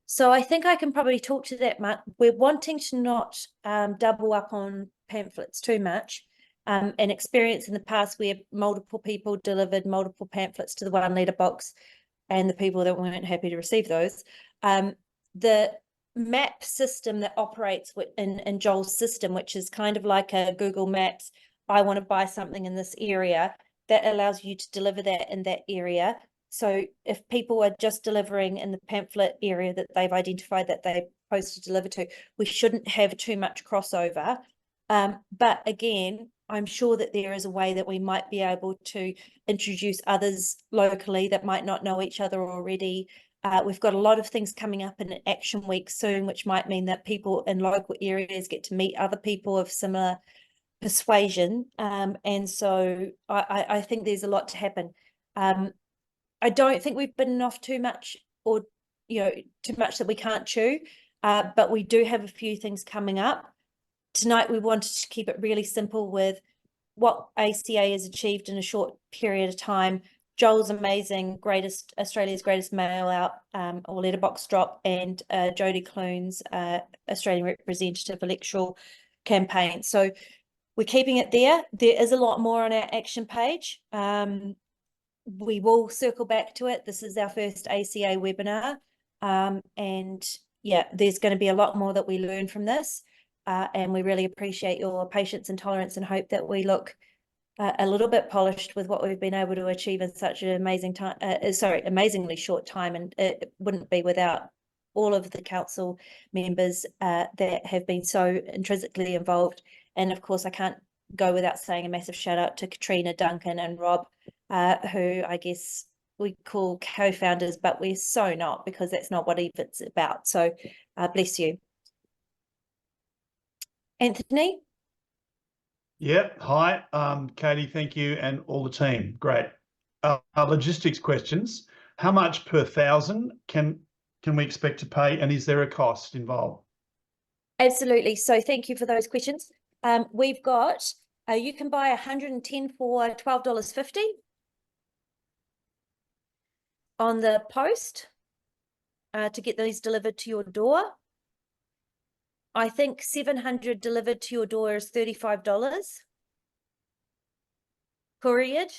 So I think I can probably talk to that, Mark. We're wanting to not double up on pamphlets too much. An experience in the past where multiple people delivered multiple pamphlets to the one letterbox, and the people that weren't happy to receive those. The map system that operates in Joel's system, which is kind of like a Google Maps, I want to buy something in this area, that allows you to deliver that in that area. So if people are just delivering in the pamphlet area that they've identified that they supposed to deliver to, we shouldn't have too much crossover. But again, I'm sure that there is a way that we might be able to introduce others locally that might not know each other already. We've got a lot of things coming up in Action Week soon, which might mean that people in local areas get to meet other people of similar persuasion. And so I think there's a lot to happen. I don't think we've bitten off too much, or, you know, too much that we can't chew, but we do have a few things coming up. Tonight, we wanted to keep it really simple with what ACA has achieved in a short period of time. Joel's amazing, Australia's greatest mail out or letterbox drop, and Jodie Clune's Australian representative Electoral campaign. So we're keeping it there. There is a lot more on our action page. We will circle back to it. This is our first ACA webinar. And yeah, there's going to be a lot more that we learn from this. And we really appreciate your patience and tolerance, and hope that we look a little bit polished with what we've been able to achieve in such an amazingly short time. And it wouldn't be without all of the council members that have been so intrinsically involved And of course, I can't go without saying a massive shout out to Katrina, Duncan, and Rob, who I guess we call co-founders, but we're so not, because that's not what it's about. So bless you. Anthony? Yep. Hi, Katie, thank you, and all the team. Great. Logistics questions. How much per 1,000 can we expect to pay, and is there a cost involved? Absolutely. So thank you for those questions. We've got, you can buy 110 for $12.50 on the post to get these delivered to your door. I think 700 delivered to your door is $35. Couriered.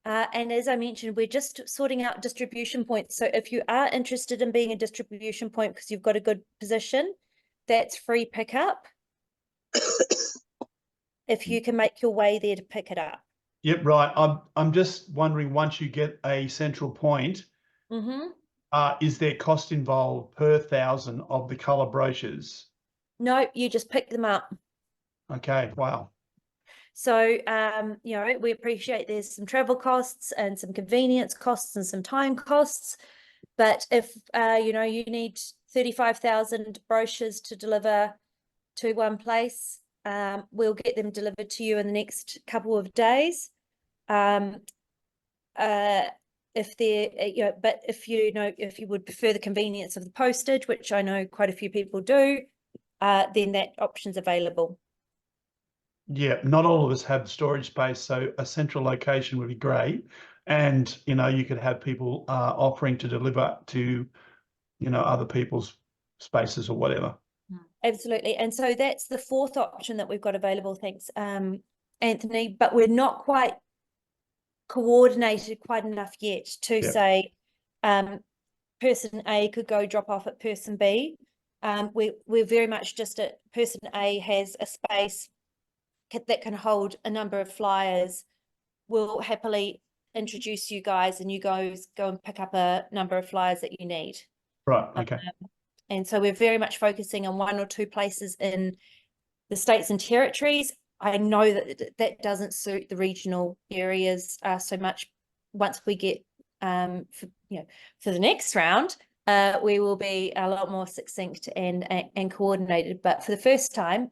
And as I mentioned, we're just sorting out distribution points. So if you are interested in being a distribution point because you've got a good position, that's free pickup. If you can make your way there to pick it up. Yep, right. I'm just wondering, once you get a central point, is there cost involved per 1,000 of the colour brochures? No, you just pick them up. Okay, wow. So, you know, we appreciate there's some travel costs and some convenience costs and some time costs. But if, you know, you need 35,000 brochures to deliver to one place, we'll get them delivered to you in the next couple of days. If they're, you know, but if you would prefer the convenience of the postage, which I know quite a few people do, then that option's available. Yeah, not all of us have storage space, so a central location would be great. And, you know, you could have people offering to deliver to, you know, other people's spaces or whatever. Absolutely. And so that's the fourth option that we've got available. Thanks, Anthony. But we're not quite coordinated quite enough yet to say person A could go drop off at person B. We're very much just at person A has a space that can hold a number of flyers. We'll happily introduce you guys and you guys go and pick up a number of flyers that you need. Right, okay. And so we're very much focusing on one or two places in the states and territories. I know that that doesn't suit the regional areas so much. Once we get, for the next round, we will be a lot more succinct and coordinated. But for the first time,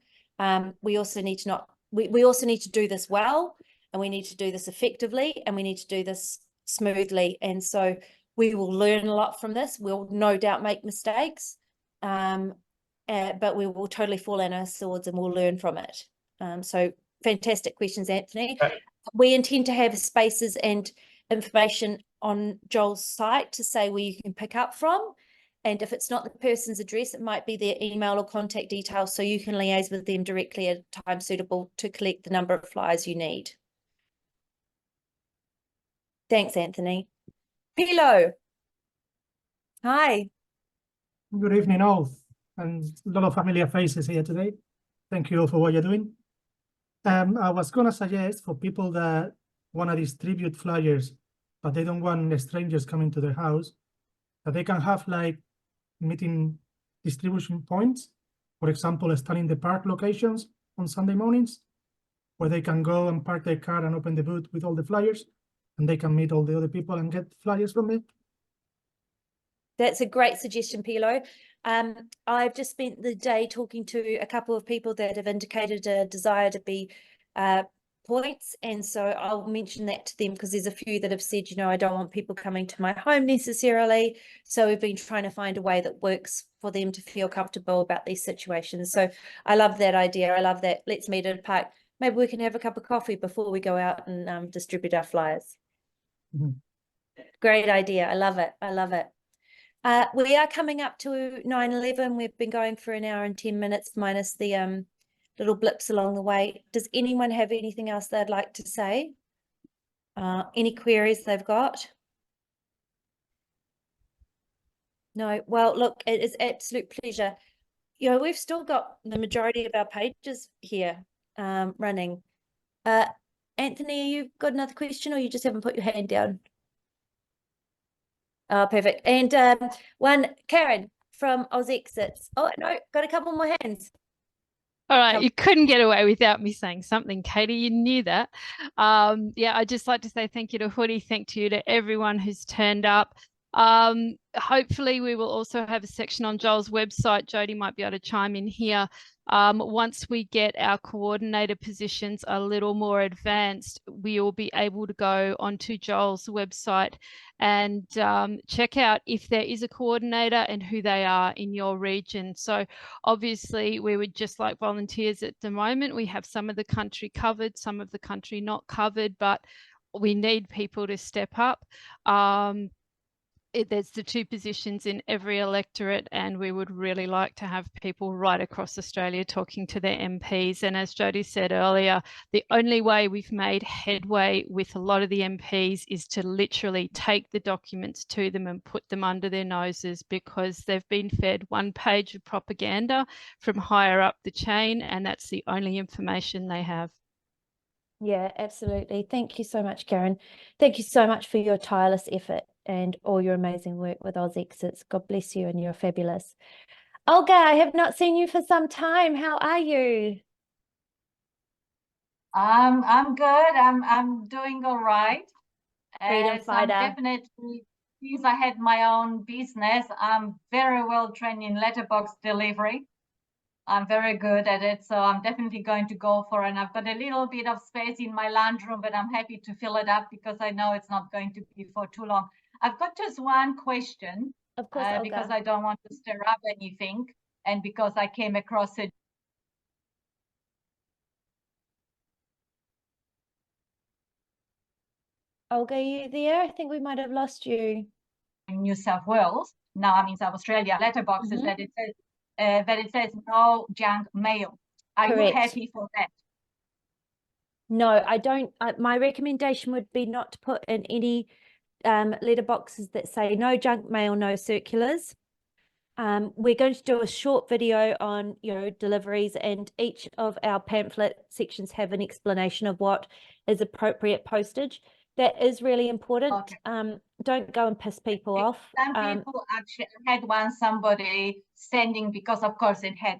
we also need to we also need to do this well, and we need to do this effectively, and we need to do this smoothly. And so we will learn a lot from this. We'll no doubt make mistakes, but we will totally fall on our swords and we'll learn from it. So fantastic questions, Anthony. We intend to have spaces and information on Joel's site to say where you can pick up from. And if it's not the person's address, it might be their email or contact details, so you can liaise with them directly at a time suitable to collect the number of flyers you need. Thanks, Anthony. Pilo. Hi. Good evening all, and a lot of familiar faces here today. Thank you all for what you're doing. I was going to suggest for people that want to distribute flyers, but they don't want strangers coming to their house, that they can have like meeting distribution points. For example, stand in the park locations on Sunday mornings, where they can go and park their car and open the booth with all the flyers, and they can meet all the other people and get flyers from it. That's a great suggestion, Pilo. I've just spent the day talking to a couple of people that have indicated a desire to be points, and so I'll mention that to them, because there's a few that have said, you know, I don't want people coming to my home necessarily. So we've been trying to find a way that works for them to feel comfortable about these situations. So I love that idea. I love that. Let's meet at a park. Maybe we can have a cup of coffee before we go out and distribute our flyers. Great idea. I love it. I love it. We are coming up to 9:11. We've been going for an hour and 10 minutes minus the little blips along the way. Does anyone have anything else they'd like to say? Any queries they've got? No. Well, look, it is absolute pleasure. You know, we've still got the majority of our pages here running. Anthony, you got another question, or you just haven't put your hand down? Oh, perfect. And one, Karen from Oz Exits. Oh, no, got a couple more hands. All right, you couldn't get away without me saying something, Katie. You knew that. Yeah, I'd just like to say thank you to Hoodie, thank you to everyone who's turned up. Hopefully we will also have a section on Joel's website. Jody might be able to chime in here. Once we get our coordinator positions a little more advanced, we will be able to go onto Joel's website and check out if there is a coordinator and who they are in your region. So obviously we would just like volunteers at the moment. We have some of the country covered, some of the country not covered, but we need people to step up. There's the 2 positions in every electorate, and we would really like to have people right across Australia talking to their MPs. And as Jody said earlier, the only way we've made headway with a lot of the MPs is to literally take the documents to them and put them under their noses, because they've been fed 1 page of propaganda from higher up the chain, and that's the only information they have. Yeah, absolutely. Thank you so much, Karen. Thank you so much for your tireless effort and all your amazing work with Oz Exits. God bless you, and you're fabulous. Olga, I have not seen you for some time. How are you? I'm good. I'm doing all right. Freedom So I'm fighter. definitely, since I had my own business, I'm very well trained in letterbox delivery. I'm very good at it, so I'm definitely going to go for it. And I've got a little bit of space in my lounge room, but I'm happy to fill it up because I know it's not going to be for too long. I've got just one question, Of course, Olga. because I don't want to stir up anything, and because I came across it Olga, are you there? I think we might have lost you. in New South Wales. Now I'm in South Australia. Letterboxes that it says no junk mail. Are Correct. you happy for that? No, I don't. My recommendation would be not to put in any letterboxes that say no junk mail, no circulars. We're going to do a short video on, deliveries, and each of our pamphlet sections have an explanation of what is appropriate postage. That is really important. Okay. Don't go and piss people off. Some people actually had somebody sending, because of course it had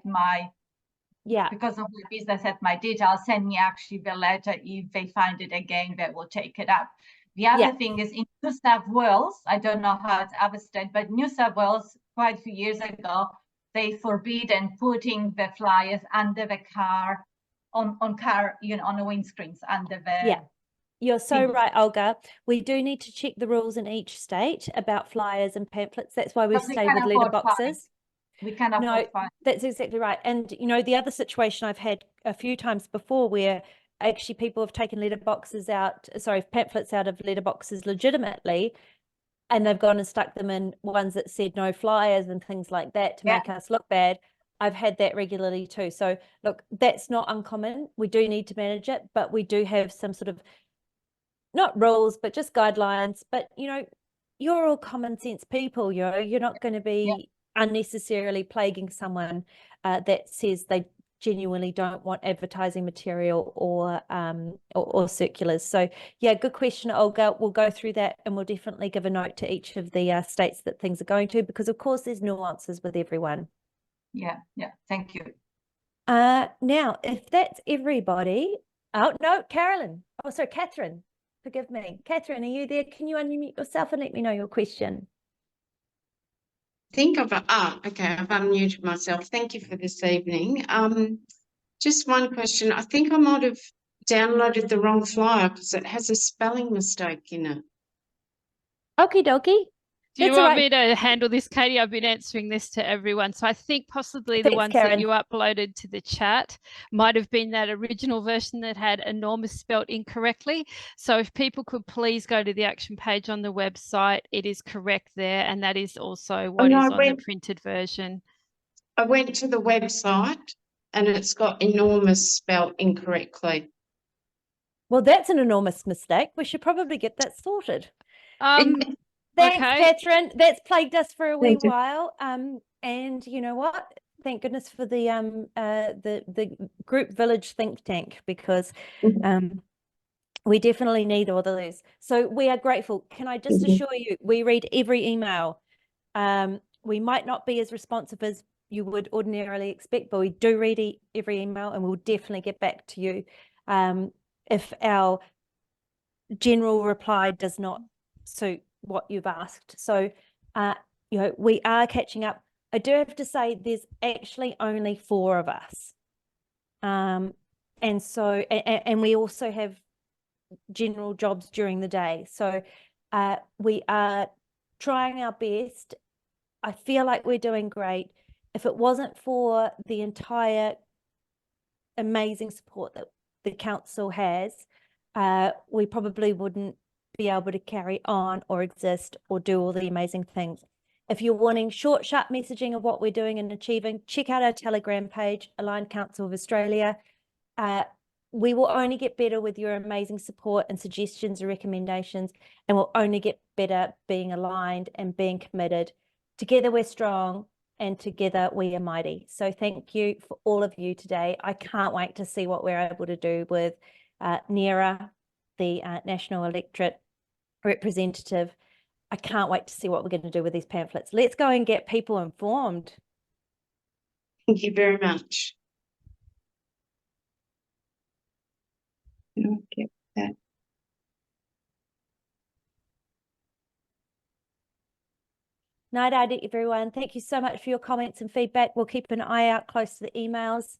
because of my business had my details, send me actually the letter. If they find it again, they will take it up. The other thing is in New South Wales, I don't know how it's other state, but New South Wales quite a few years ago, they forbidden putting the flyers under the car, on car, on the windscreens under the. Yeah. You're so right, Olga. We do need to check the rules in each state about flyers and pamphlets. That's why we stay with letterboxes. We can afford fine. That's exactly right. And, the other situation I've had a few times before where actually people have taken pamphlets out of letterboxes legitimately, and they've gone and stuck them in ones that said no flyers and things like that to make us look bad. I've had that regularly too. So look, that's not uncommon. We do need to manage it, but we do have some sort of, not rules, but just guidelines. But, you're all common sense people, you're not going to be unnecessarily plaguing someone that says they genuinely don't want advertising material or circulars. So yeah, good question, Olga. We'll go through that, and we'll definitely give a note to each of the states that things are going to, because of course there's nuances with everyone. Yeah, thank you. Now, if that's everybody, oh no, Catherine, forgive me. Catherine, are you there? Can you unmute yourself and let me know your question? Okay, I've unmuted myself. Thank you for this evening. Just one question. I think I might have downloaded the wrong flyer because it has a spelling mistake in it. Okie dokie. Do you want me to handle this, Katie? I've been answering this to everyone. So I think possibly the ones that you uploaded to the chat might have been that original version that had enormous spelt incorrectly. So if people could please go to the action page on the website, it is correct there. And that is also what is on the printed version. I went to the website and it's got enormous spelt incorrectly. Well, that's an enormous mistake. We should probably get that sorted. Thanks, Catherine. That's plagued us for a wee while. And you know what? Thank goodness for the group village think tank, because we definitely need all of those. So we are grateful. Can I just assure you, we read every email. We might not be as responsive as you would ordinarily expect, but we do read every email, and we'll definitely get back to you if our general reply does not suit what you've asked. So, you know, we are catching up. I do have to say there's actually only 4 of us. And so, and we also have general jobs during the day. So we are trying our best. I feel like we're doing great. If it wasn't for the entire amazing support that the council has, we probably wouldn't be able to carry on or exist or do all the amazing things. If you're wanting short, sharp messaging of what we're doing and achieving, check out our Telegram page, Aligned Council of Australia. We will only get better with your amazing support and suggestions and recommendations, and we'll only get better being aligned and being committed. Together we're strong, and together we are mighty. So thank you for all of you today. I can't wait to see what we're able to do with NERA, the National Electorate Representative. I can't wait to see what we're going to do with these pamphlets. Let's go and get people informed. Thank you very much. I'll get that. Night out, everyone. Thank you so much for your comments and feedback. We'll keep an eye out close to the emails.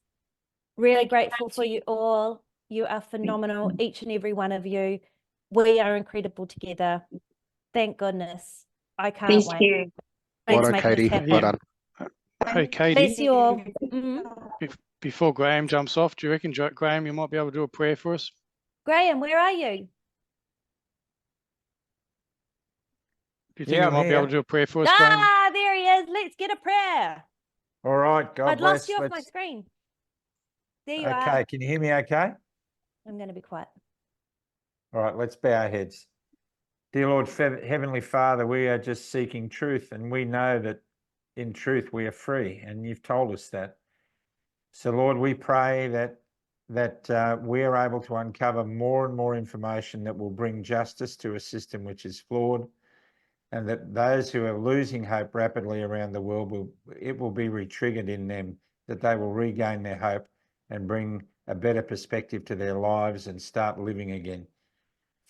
Really grateful for you all. You are phenomenal, each and every one of you. We are incredible together. Thank goodness. I can't wait. Thank you. Thanks Well for done, making this Katie. happen. Well done. Hey, Katie, Bless you all. Mhm. before Graham jumps off, do you reckon, Graham, you might be able to do a prayer for us? Graham, where are you? Do you think Yeah, you I'm might be able to here. do a prayer for us, Graham? Ah, there he is. Let's get a prayer. All right, God I'd bless. lost you off my screen. There you Okay, are. can you hear me okay? I'm going to be quiet. All right, let's bow our heads. Dear Lord, Heavenly Father, we are just seeking truth, and we know that in truth we are free, and you've told us that. So, Lord, we pray that we are able to uncover more and more information that will bring justice to a system which is flawed, and that those who are losing hope rapidly around the world, it will be re-triggered in them, that they will regain their hope and bring a better perspective to their lives and start living again.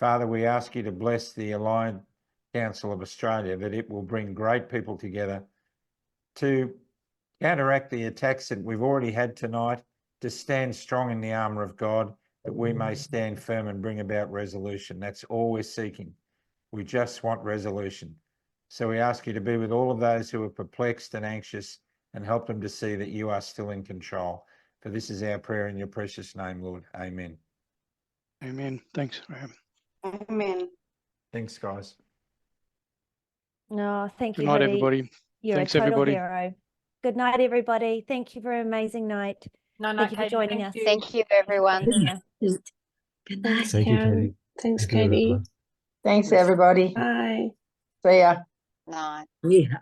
Father, we ask you to bless the Aligned Council of Australia, that it will bring great people together to counteract the attacks that we've already had tonight, to stand strong in the armour of God, that we may stand firm and bring about resolution. That's all we're seeking. We just want resolution. So we ask you to be with all of those who are perplexed and anxious, and help them to see that you are still in control. For this is our prayer in your precious name, Lord. Amen. Amen. Thanks, Graham. Amen. Thanks, guys. No, thank Good you, night, Hoodie. everybody. You're Thanks, a total everybody. hero. Good night, everybody. Thank you for an amazing night. Thank you for joining us. Thank you, everyone. Yeah. Good night, Thank you, Karen. Katie. Thanks, Thank you, Katie. everyone. Thanks, everybody. Bye. See ya. Night. Yeah.